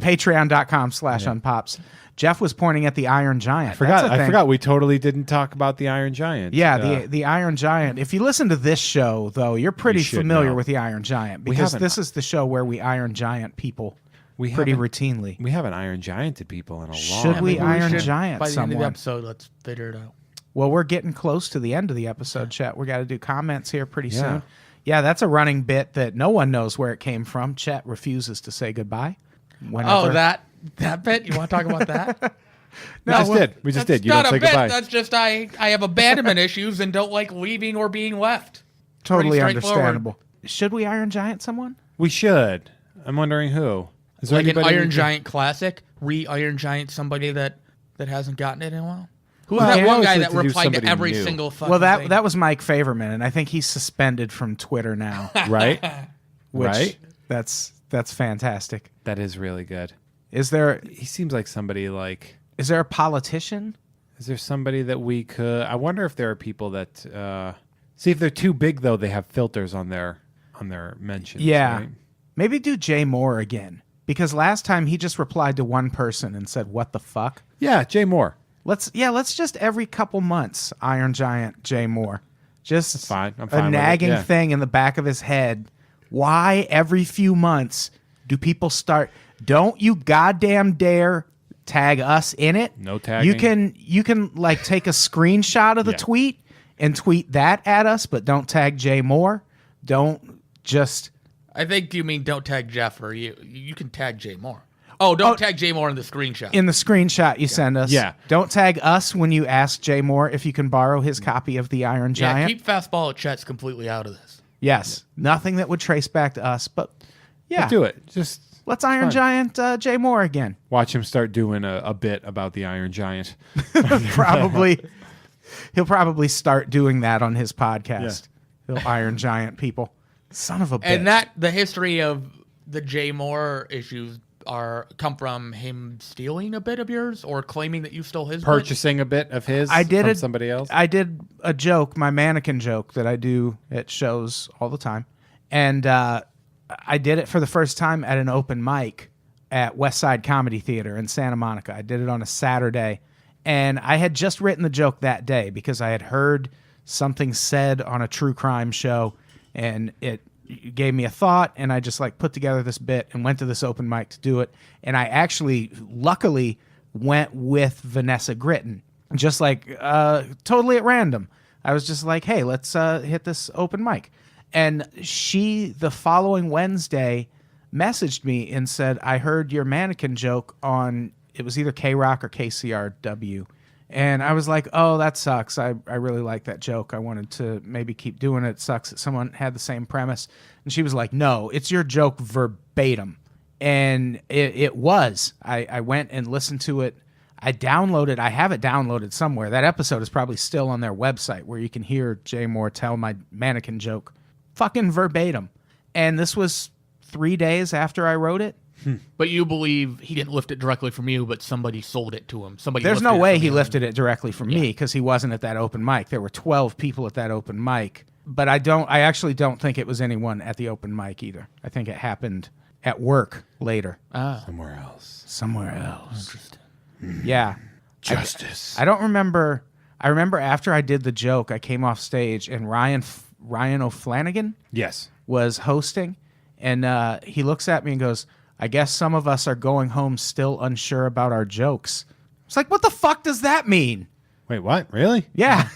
patreon.com/unpops. Jeff was pointing at the Iron Giant. I forgot we totally didn't talk about the Iron Giant. Yeah, the Iron Giant. If you listen to this show, though, you're pretty should familiar know. with the Iron Giant because haven't- this is the show where we Iron Giant people pretty haven't- routinely. We haven't Iron Gianted people in a long Should we Maybe Iron should, Giant by the end of the someone? episode, let's figure it out. Well, we're getting close to the end of the episode, Chet. We got to do comments here pretty Yeah. soon. Yeah, that's a running bit that no one knows where it came from. Chet refuses to say goodbye. Whenever. Oh, that bit? You want to talk about that? We just did. You not don't say a bit. goodbye. That's just I have abandonment issues and don't like leaving or being left. Totally Pretty straightforward. understandable. Should we Iron Giant someone? We should. I'm wondering who. Is there Like an anybody Iron we could- Giant classic, re-Iron Giant somebody that hasn't gotten it in a while. Who's Well, that yeah, one always guy like that to do replied to somebody every new. single fucking Well, thing? that was Mike Favorman, and I think he's suspended from Twitter now. Right? Which Right? That's fantastic. That is really good. Is there He seems like somebody like. a politician? Is there somebody that we could? I wonder if there are people that. See, if they're too big, though, they have filters on their mentions. Yeah. right? Maybe do Jay Moore again. Because last time he just replied to one person and said, "What the fuck?" Yeah, Jay Moore. Let's just every couple months Iron Giant Jay Moore. Just That's fine. I'm fine a with it, nagging yeah. thing in the back of his head. Why every few months do people start? Don't you goddamn dare tag us in it. No tagging. You can like take a screenshot of the Yeah. tweet and tweet that at us, but don't tag Jay Moore. Don't just I think you mean don't tag Jeff or you can tag Jay Moore. Oh, don't tag Jay Moore in the screenshot. in the screenshot you send us. Yeah. Don't tag us when you ask Jay Moore if you can borrow his copy of the Iron yeah, Giant. keep Fastball at Chet's completely out of this. Yes. Nothing that would trace back to us, but yeah. Let's do it. Just Let's Iron Giant Jay Moore again. watch him start doing a bit about the Iron Giant. Probably. He'll probably start doing that on his podcast. He'll Iron Giant people. Son of a bitch. And the history of the Jay Moore issues come from him stealing a bit of yours or claiming that you stole his bit? Purchasing a bit of his I did from it- somebody else. I did a joke, my mannequin joke that I do at shows all the time. And I did it for the first time at an open mic at West Side Comedy Theater in Santa Monica. I did it on a Saturday. And I had just written the joke that day because I had heard something said on a true crime show. And it gave me a thought, and I just like put together this bit and went to this open mic to do it. And I actually, luckily, went with Vanessa Gritton, just like totally at random. I was just like, hey, let's hit this open mic. And she, the following Wednesday, messaged me and said, I heard your mannequin joke on, it was either K-Rock or KCRW. And I was like, oh, that sucks. I really like that joke. I wanted to maybe keep doing it. It sucks that someone had the same premise. And she was like, no, it's your joke verbatim. And it was. I went and listened to it. I downloaded. I have it downloaded somewhere. That episode is probably still on their website where you can hear Jay Moore tell my mannequin joke fucking verbatim. And this was 3 days after I wrote it. But you believe he didn't lift it directly from you, but somebody sold it to him. Somebody. There's lifted no it way from he you. lifted it directly from me because he wasn't at that open mic. There were 12 people at that open mic, but I actually don't think it was anyone at the open mic either. I think it happened at work later. Somewhere else. Somewhere else. Interesting. Yeah. Justice. I don't remember. I remember after I did the joke, I came off stage and Ryan O'Flanagan Yes. was hosting, And he looks at me and goes, I guess some of us are going home still unsure about our jokes. It's like, what the fuck does that mean? Wait, what? Really? Yeah.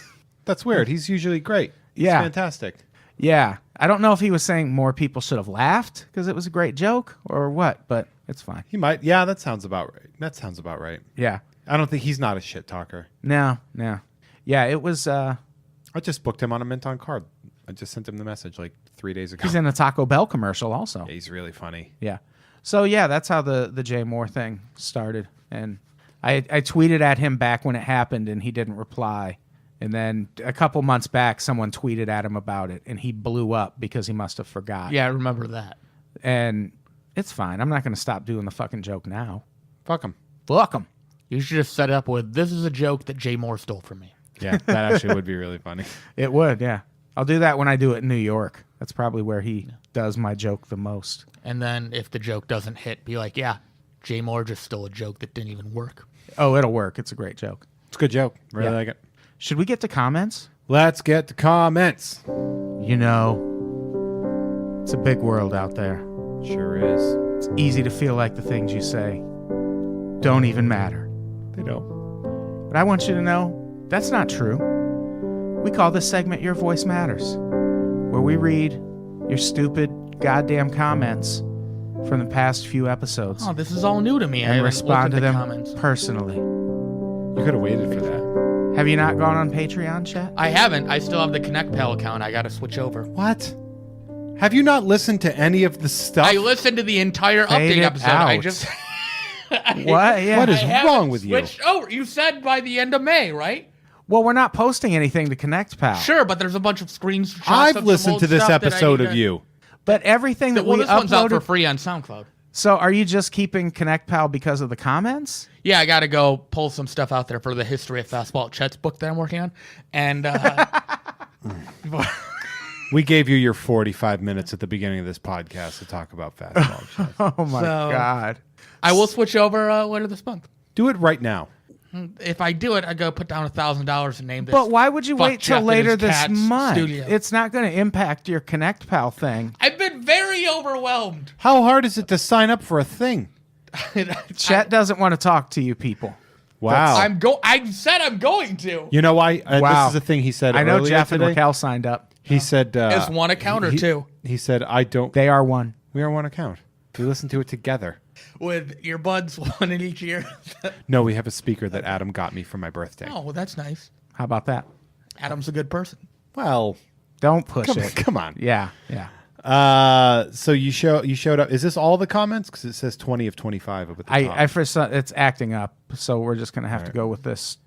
That's weird. He's usually great. He's Yeah. fantastic. Yeah. I don't know if he was saying more people should have laughed because it was a great joke or what, but it's fine. He might. Yeah, that sounds about right. That sounds about right. Yeah. I don't think he's not a shit talker. No. Yeah, it was, I just booked him on a Mint on card. I just sent him the message like 3 days ago. he's in a Taco Bell commercial also. Yeah, he's really funny. Yeah. So, yeah, that's how the Jay Moore thing started. And I tweeted at him back when it happened, and he didn't reply. And then a couple months back, someone tweeted at him about it, and he blew up because he must have forgot. Yeah, I remember that. And it's fine. I'm not going to stop doing the fucking joke now. Fuck him. Fuck him. You should just set it up with, this is a joke that Jay Moore stole from me. Yeah, that actually would be really funny. It would, yeah. I'll do that when I do it in New York. That's probably where he does my joke the most. And then if the joke doesn't hit, be like, yeah, Jay Moore just stole a joke that didn't even work. Oh, it'll work. It's a great joke. It's a good joke. Really Yeah. like it. Should we get to comments? Let's get to comments. You know, it's a big world out there. Sure is. It's easy to feel like the things you say don't even matter. They don't. But I want you to know that's not true. We call this segment Your Voice Matters, where we read your stupid goddamn comments from the past few episodes Oh, this is all new to me. I and haven't respond looked to at the them comments. personally. You could have waited for that. Have you not gone on Patreon, Chet? I haven't. I still have the ConnectPal account. I got to switch over. What? Have you not listened to any of the stuff? I listened to the entire Fade update it episode. I out. just What? Yeah. What is I haven't wrong with you? switched over. You said by the end of May, right? Well, we're not posting anything to ConnectPal. Sure, but there's a bunch of screenshots. I've of some listened old to this stuff that I episode need of to- you. But everything that Well, we this one's out for uploaded. free on SoundCloud. So are you just keeping ConnectPal because of the comments? Yeah, I got to go pull some stuff out there for the history of Fastball at Chet's book that I'm working on. And We gave you your 45 minutes at the beginning of this podcast to talk about fastball. Oh my So- God. I will switch over later this month. Do it right now. If I do it, I go put down $1,000 and name this. But why would you Fuck wait till Jeff and later his this cats month? studio. It's not going to impact your ConnectPal thing. I've been very overwhelmed. How hard is it to sign up for a thing? Chet doesn't want to talk to you people. Wow. I said I'm going to. You know why? Wow. This is the thing he said I know earlier Jeff today. and Raquel signed up. He said... Is one account or two? He said, I don't... They are one. We are one account. We listen to it together. With earbuds, one in each ear. No, we have a speaker that Adam got me for my birthday. Oh, well, that's nice. How about that? Adam's a good person. Well, Don't push come, it. come on. Yeah, yeah. So you showed up. Is this all the comments? Because it says 20 of 25 up at the top. I first it's acting up, so we're just gonna have to go with this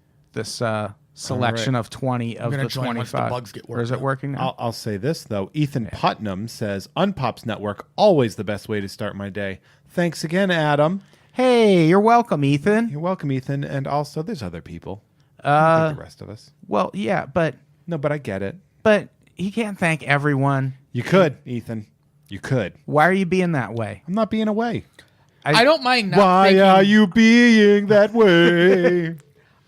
selection All right. of 20 of gonna the join once the 25. bugs get Or is worked it out. working now? I'll say this, though. Ethan Putnam says, Unpops Network, always the best way to start my day. Thanks again, Adam. Hey, you're welcome, Ethan. You're welcome, Ethan. And also, there's other people. Like the rest of us. Well, yeah, but No, but I get it. he can't thank everyone. You could, Ethan. You could. Why are you being that way? I'm not being away. I don't mind not Why thinking, are you being that way?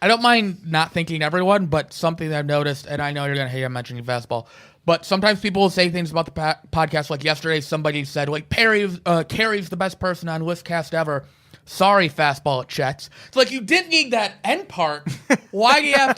I don't mind not thinking everyone, but something that I've noticed, and I know you're going to hate I'm mentioning fastball, but sometimes people will say things about the podcast. Like yesterday, somebody said, like, Carrie's the best person on Listcast ever. Sorry, fastball at Chet's. It's like, you didn't need that end part. Why do you have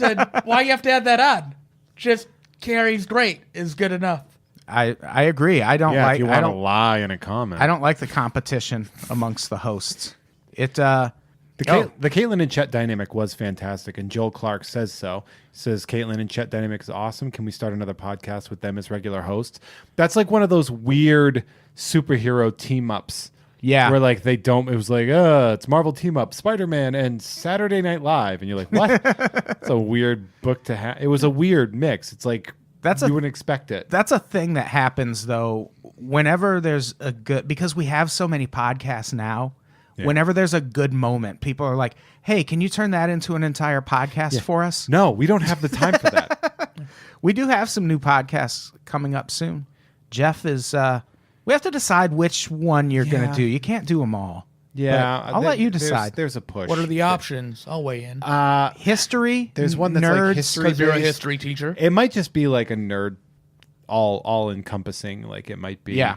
to add that on? Just Carrie's great is good enough. I agree. I don't Yeah, like if you I want to don't lie in a comment. I don't like the competition amongst the hosts. The Caitlin and Chet dynamic was fantastic, and Joel Clark says so. He says, Caitlin and Chet dynamic is awesome. Can we start another podcast with them as regular hosts? That's like one of those weird superhero team-ups. Yeah. Where, like, they don't... It was like, it's Marvel team-up, Spider-Man, and Saturday Night Live. And you're like, what? It's a weird book to have. It was a weird mix. It's like, you wouldn't expect it. That's a thing that happens, though, whenever there's a good... Because we have so many podcasts now... Yeah. Whenever there's a good moment, people are like, hey, can you turn that into an entire podcast for us? No, we don't have the time for that. We do have some new podcasts coming up soon. Jeff is, we have to decide which one you're going Yeah. to do. You can't do them all. Yeah. But I'll let you decide. There's a push. What are the options? I'll weigh in. History. There's one that's nerds, like history. Because you're a based. history teacher. It might just be like a nerd, all encompassing. Like it might be. Yeah.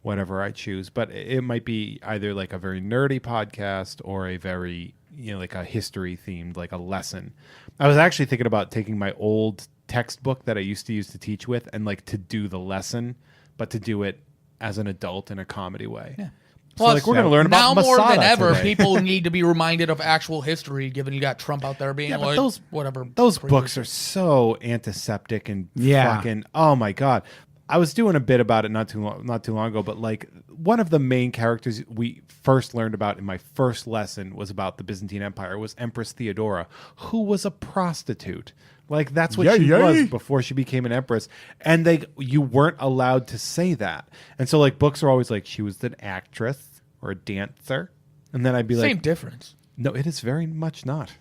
whatever I choose. But it might be either like a very nerdy podcast or a very, like a history themed, like a lesson. I was actually thinking about taking my old textbook that I used to use to teach with and like to do the lesson, but to do it as an adult in a comedy way. Yeah. Plus, so like we're going to learn about now more than Masada ever, today. people need to be reminded of actual history, given you got Trump out there being Yeah, but like, those whatever. Those books are so antiseptic and Yeah. fucking. Oh my god! I was doing a bit about it not too long ago, but like one of the main characters we first learned about in my first lesson was about the Byzantine Empire was Empress Theodora, who was a prostitute. Like that's what she was before she became an empress, and you weren't allowed to say that. And so like books are always like she was an actress or a dancer, and then I'd be Same like, difference. no, it is very much not.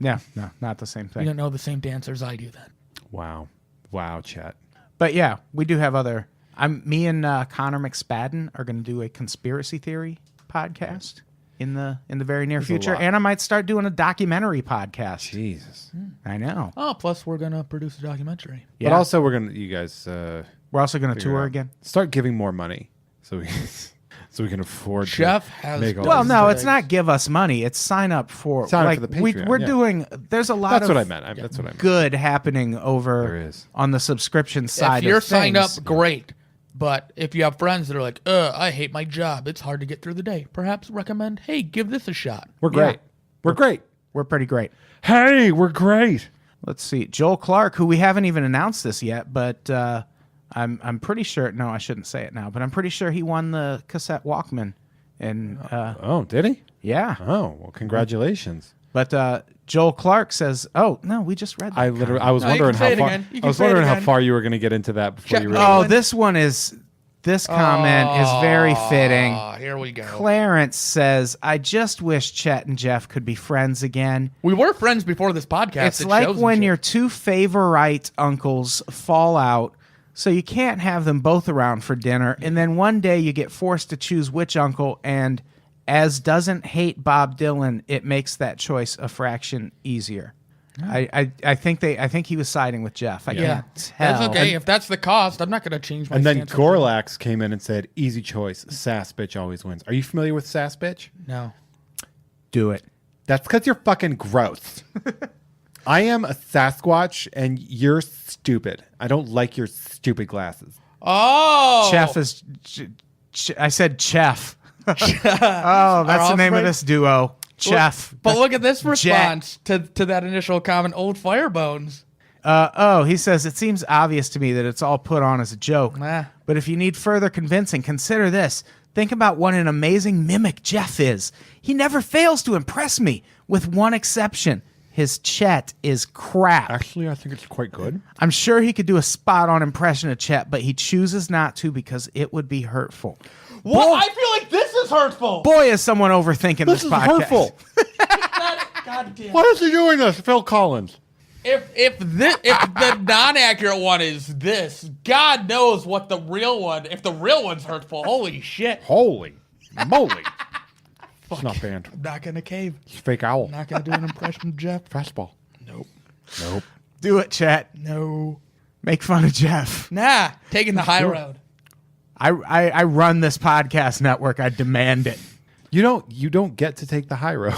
Yeah, no, not the same You thing. don't know the same dancers I do then. Wow, Chet. But yeah, we do have other. Me and Connor McSpadden are going to do a conspiracy theory podcast in the very near future, lot. and I might start doing a documentary podcast. Jesus. I know. Oh, plus we're going to produce a documentary. Yeah. But also, you guys We're also going to figure it tour out. again. Start giving more money so we can afford. Jeff to has make all Well, this. no, it's not give us money. It's sign up for Sign up like for the we, Patreon, we're yeah. doing. There's a lot That's of what I meant. That's what I meant. good happening There over is. on the subscription side. If you're of signed things. up, great. But if you have friends that are like, I hate my job, it's hard to get through the day, perhaps recommend, hey, give this a shot. We're great. Yeah. We're great. We're pretty great. Hey, we're great. Let's see, Joel Clark, who we haven't even announced this yet, but I'm pretty sure. No, I shouldn't say it now, but I'm pretty sure he won the cassette Walkman. And Oh, did he? yeah, Oh, well, congratulations. but Joel Clark says, "Oh no, we just read that." I was No, you wondering can say how it far. again. You I can was say it wondering how again. far you were going to get into that before Check- you read. Oh, it. this comment is very fitting. Here we go. Clarence says, "I just wish Chet and Jeff could be friends again. We were friends before this podcast. It's It like shows and when shit. your two favorite uncles fall out, so you can't have them both around for dinner, and then one day you get forced to choose which uncle, and as doesn't hate Bob Dylan, it makes that choice a fraction easier." I think he was siding with Jeff. I Yeah, can't tell. that's okay. If that's the cost, I'm not going to change my And then stance. Gorlax came in and said, "Easy choice. Sass bitch always wins." Are you familiar with Sass bitch? No. Do it. That's because you're fucking gross. I am a Sasquatch, and you're stupid. I don't like your stupid glasses. Oh. Chef is. I said chef. Oh, that's the name of offspring? this duo. Chef. But look at this response to that initial comment, Old Firebones. He says, "It seems obvious to me that it's all put on as a joke. Nah. But if you need further convincing, consider this. Think about what an amazing mimic Jeff is. He never fails to impress me, with one exception. His Chet is crap. Actually, I think it's quite good. I'm sure he could do a spot-on impression of Chet, but he chooses not to because it would be hurtful." What? Boy, I feel like this is hurtful. boy, is someone overthinking this This is podcast. hurtful. God damn. Why is he doing this, Phil Collins? If the non-accurate one is this, God knows what the real one. If the real one's hurtful, holy shit! Holy moly! It's not banned. I'm not gonna cave. It's fake owl. I'm not gonna do an impression of Jeff. Fastball. Nope. Nope. Do it, Chet. No. Make fun of Jeff. Nah. Taking the high road. I run this podcast network. I demand it. You don't get to take the high road.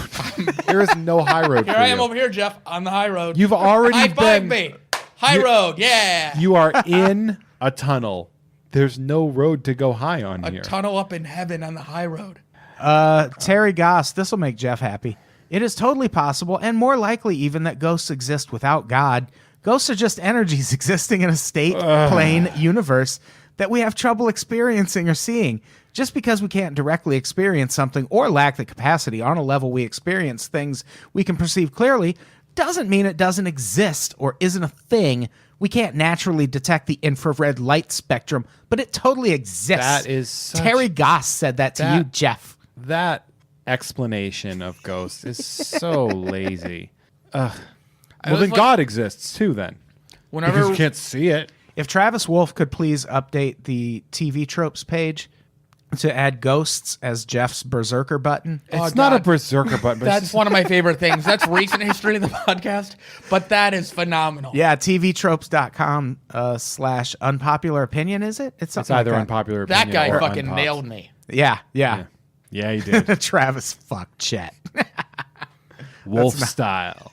There is no high road. Here for I am you. over here, Jeff, on the high road. You've already high five been. me. High road, yeah. You are in a tunnel. There's no road to go high on A here. tunnel up in heaven on the high road. Terry Goss, this will make Jeff happy. It is totally possible, and more likely even, that ghosts exist without God. Ghosts are just energies existing in a state, plane, universe that we have trouble experiencing or seeing. Just because we can't directly experience something or lack the capacity on a level we experience things we can perceive clearly doesn't mean it doesn't exist or isn't a thing. We can't naturally detect the infrared light spectrum, but it totally exists. That is such- Terry Goss said that to you, Jeff. That explanation of ghosts is so lazy. Ugh. Well, was then like- God exists too. Then Whenever because you can't see it. If Travis Wolf could please update the TV tropes page, to add ghosts as Jeff's berserker button. It's not a berserker button. But That's one of my favorite things. That's recent history of the podcast, but that is phenomenal. Yeah, tvtropes.com / unpopular opinion, is it? It's it's something either like that. unpopular That opinion guy or fucking unpops. nailed me. Yeah, yeah. Yeah, he did. Travis fucked Chet. Wolf style.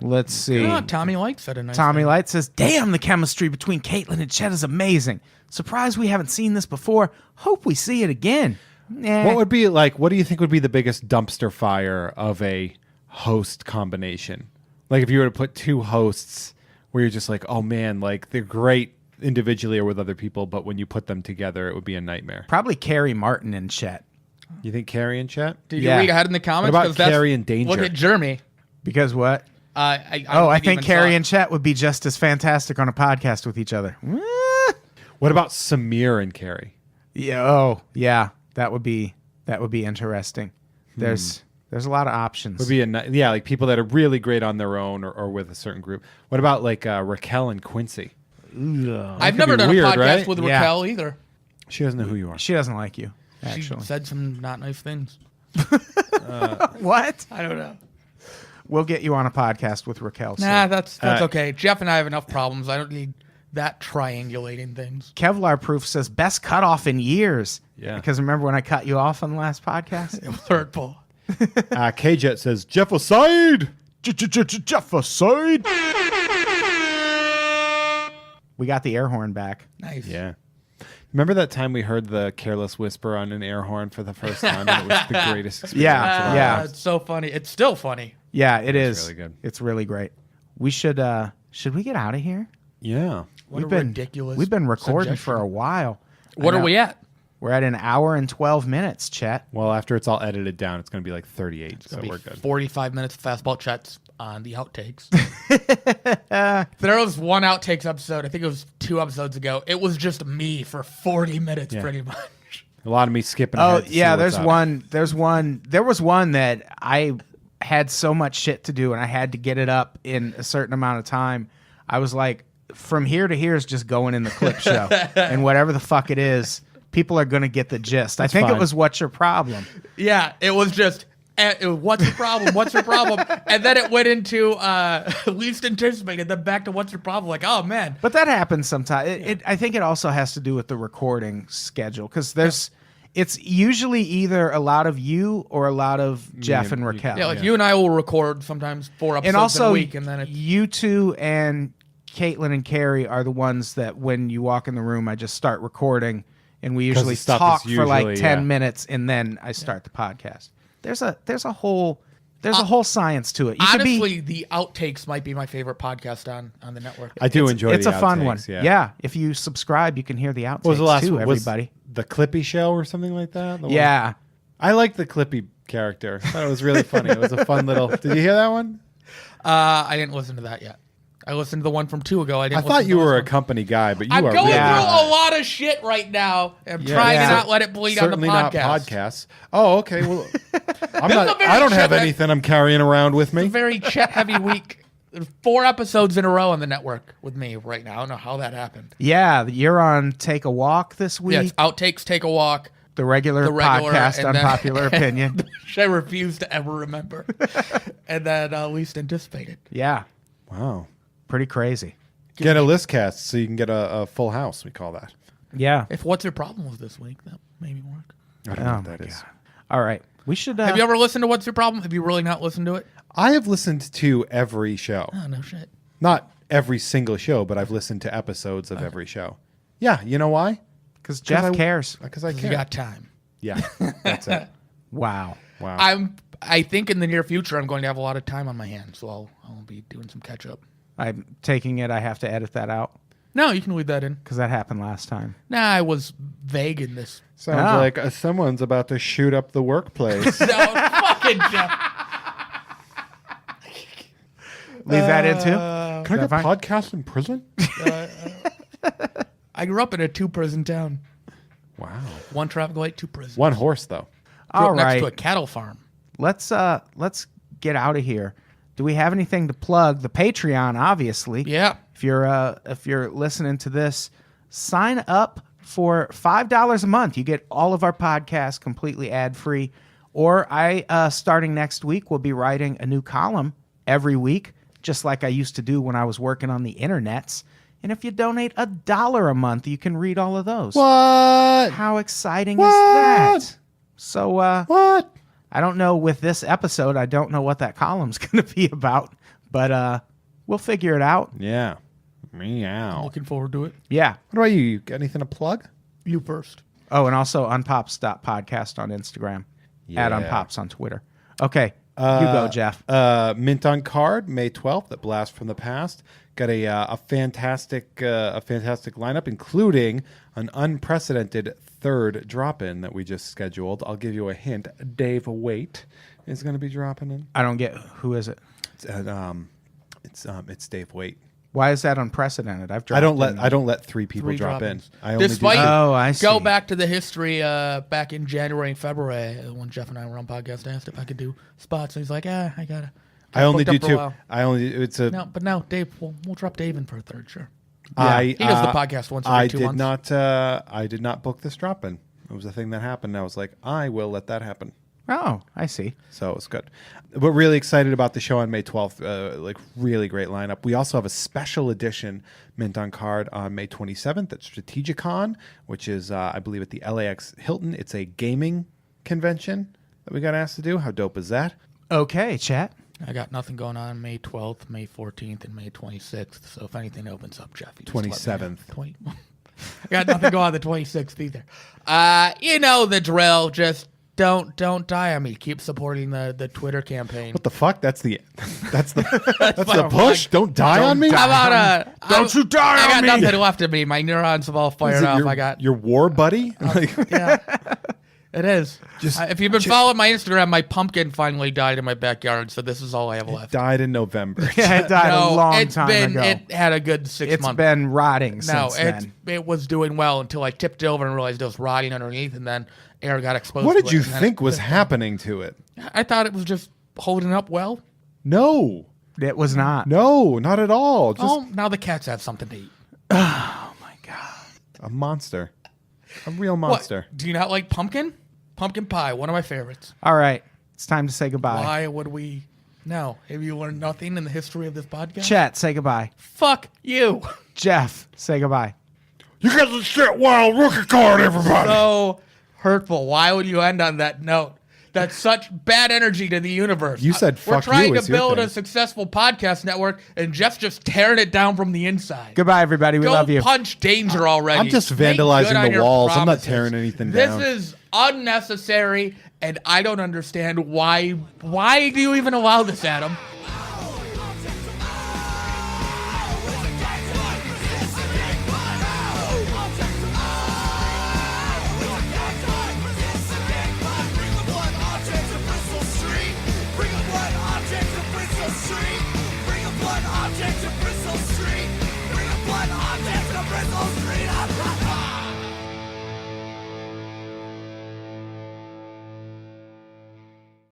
Let's see. Oh, Tommy Light said a nice Tommy thing. Light says, damn, the chemistry between Caitlin and Chet is amazing. Surprised we haven't seen this before. Hope we see it again. What would be like? What do you think would be the biggest dumpster fire of a host combination? Like if you were to put two hosts where you're just like, oh man, like they're great individually or with other people, but when you put them together, it would be a nightmare. Probably Carrie Martin and Chet. You think Carrie and Chet? Did Yeah. you read ahead in the comments? What about 'Cause that's- Carrie and Danger? Look at Jeremy. Because what? I I didn't think even Carrie saw and Chet would be just as fantastic on a podcast with each other. What about Samir and Carrie? Yeah. Oh, yeah. That would be interesting. There's a lot of options. Would be like people that are really great on their own or with a certain group. What about like Raquel and Quincy? I've could never be done weird, a podcast right? with Yeah. Raquel either. She doesn't know who you are. She doesn't like you, She actually. said some not nice things. What? I don't know. We'll get you on a podcast with Raquel. Nah, soon. that's okay. Jeff and I have enough problems. I don't need that triangulating things. Kevlar Proof says best cutoff in years. Yeah. Because remember when I cut you off on the last podcast? It was hurtful. K-Jet says, Jeff aside! Jeff aside. We got the air horn back. Nice. Yeah. Remember that time we heard the careless whisper on an air horn for the first time? And it was the greatest experience. Yeah, of our yeah. lives. It's so funny. It's still funny. Yeah, it is. really good. It's really great. We should we get out of here? Yeah. What a ridiculous We've been recording suggestion. for a while. What I are know. we at? We're at an hour and 12 minutes, Chet. Well, after it's all edited down, it's going to be like 38, so we're good. 45 minutes of fastball chats on the outtakes. There was one outtakes episode. I think it was 2 episodes ago. It was just me for 40 minutes, Yeah. pretty much. A lot of me skipping Oh, ahead to see yeah, what's there was one that I had so much shit to do and I had to get it up in a certain amount of time. I was like, from here to here is just going in the clip show. And whatever the fuck it is, people are going to get the gist. I think fine. it was What's Your Problem? Yeah, it was just, what's your problem? What's your problem? And then it went into least anticipated, then back to what's your problem? Like, oh, man. But that happens sometimes. I think it also has to do with the recording schedule because it's usually either a lot of you or a lot of Jeff and Raquel. Yeah, like you and I will record sometimes 4 episodes And also, in a week. And then it's, you two and Caitlin and Carrie are the ones that when you walk in the room, I just start recording, and we usually the stuff talk is for like usually, 10 yeah. minutes, and then I start the podcast. There's a whole science to it. You could honestly, the outtakes might be my favorite podcast on the network. I do enjoy it's the a fun outtakes, one. Yeah. If you subscribe, you can hear the outtakes What was the last too, one? Was everybody. the Clippy show or something like that? The one- Yeah. I like the Clippy character. I thought it was really funny. It was a fun little... Did you hear that one? I didn't listen to that yet. I listened to the one from 2 ago. I I thought you were a company guy, but you I'm are going really through not. a lot of shit right now. I'm Yeah, trying to yeah. not let it bleed on the Certainly podcast. not podcasts. Oh, okay. Well, I'm not. a very I don't have Chet- anything I'm carrying around with me. Very Chet heavy week. There's 4 episodes in a row on the network with me right now. I don't know how that happened. Yeah, you're on Take a Walk this week. Yes, outtakes, take a walk. The regular podcast, and then- Unpopular Opinion. Which I refuse to ever remember. And then least anticipated. Yeah, Wow. pretty crazy. Get a list cast so you can get a full house. We call that. Yeah. If what's your problem was this week, that maybe work. I don't know Oh what my that is. God. All right. We should. Have you ever listened to What's Your Problem? Have you really not listened to it? I have listened to every show. Oh, no shit. Not every single show, but I've listened to episodes of every show. Yeah, you know why? Because Jeff I- cares. Because I You care. got time. Yeah, that's it. Wow. Wow. I think in the near future I'm going to have a lot of time on my hands, so I'll be doing some catch up. I'm taking it. I have to edit that out No, you can leave that in. because that happened last time. Nah, I was vague in this. Sounds Ah. like someone's about to shoot up the workplace. No, fucking Jeff. Leave that in too. Can I that get fine? podcast in prison? I grew up in a 2-prison town. Wow. 1 traffic light, 2 prisons. One horse though. Grew All up next right. to a cattle farm. Let's get out of here. Do we have anything to plug? The Patreon, obviously. Yeah. If you're listening to this, sign up For $5 a month, you get all of our podcasts completely ad-free. Or starting next week, will be writing a new column every week, just like I used to do when I was working on the internets. And if you donate $1 a month, you can read all of those. What? How exciting is that? So, What? I don't know with this episode, I don't know what that column's going to be about, but we'll figure it out. Yeah. Meow. Looking forward to it. Yeah. What about you? You got anything to plug? You first. Oh, and also unpops.podcast on Instagram. At Yeah. Unpops on Twitter. Okay. You go, Jeff. Mint on Card, May 12th, The Blast from the Past. Got a fantastic lineup, including an unprecedented third drop-in that we just scheduled. I'll give you a hint. Dave Waite is going to be dropping in. I don't get, who is it? It's Dave Waite. Why is that unprecedented? I've dropped I don't let three people drop in. drop-ins. I only Despite do I see. go back to the history back in January and February when Jeff and I were on podcast. I asked if I could do spots, and he's like, I gotta. I only do booked up for a two. while. I only it's a. No, Dave. We'll drop Dave in for a third, sure. I He does the podcast once every 2 months. I did not book this drop in. It was a thing that happened. I was like, I will let that happen. Oh, I see. So it was good. But really excited about the show on May 12th. Like really great lineup. We also have a special edition Mint on Card on May 27th at Strategicon, which is, I believe, at the LAX Hilton. It's a gaming convention that we got asked to do. How dope is that? Okay, chat. I got nothing going on May 12th, May 14th, and May 26th. So if anything opens up, Jeff, you just let me know. 27th. I got nothing going on the 26th either. You know the drill. Just don't die on me. Keep supporting the Twitter campaign. What the fuck? That's the that's the my push. plug. Don't die on me. How about Don't you die I on got me. nothing left of me. My neurons have all Is fired it off. your, I got your war buddy. Like, yeah. It is. Just- If you've been following my Instagram, my pumpkin finally died in my backyard, so this is all I have left. died in November. Yeah, it died a long time ago. It had a good 6 It's months. been rotting No, since then. it was doing well until I tipped it over and realized it was rotting underneath, and then air got exposed. What to did it, you and then- think was happening to it? I thought it was just holding up well. No, It was not. no, not at all. Just Oh, now the cats have something to eat. Oh, my God. a monster, a real What? monster. Do you not like pumpkin? Pumpkin pie, one of my favorites. All right. It's time to say goodbye. Why would we? No. Have you learned nothing in the history of this podcast? Chet, say goodbye. Fuck you. Jeff, say goodbye. You got the shit wild rookie card, everybody. So hurtful. Why would you end on that note? That's such bad energy to the universe. You said We're fuck trying you to is your build a thing. successful podcast network, and Jeff's just tearing it down from the inside. Goodbye, everybody. We Go love you. punch danger already. I'm just Make vandalizing good on the your walls. I'm not promises. tearing anything this down. This is unnecessary, and I don't understand why. Why do you even allow this, Adam? Bring a blood object to Bristol Street.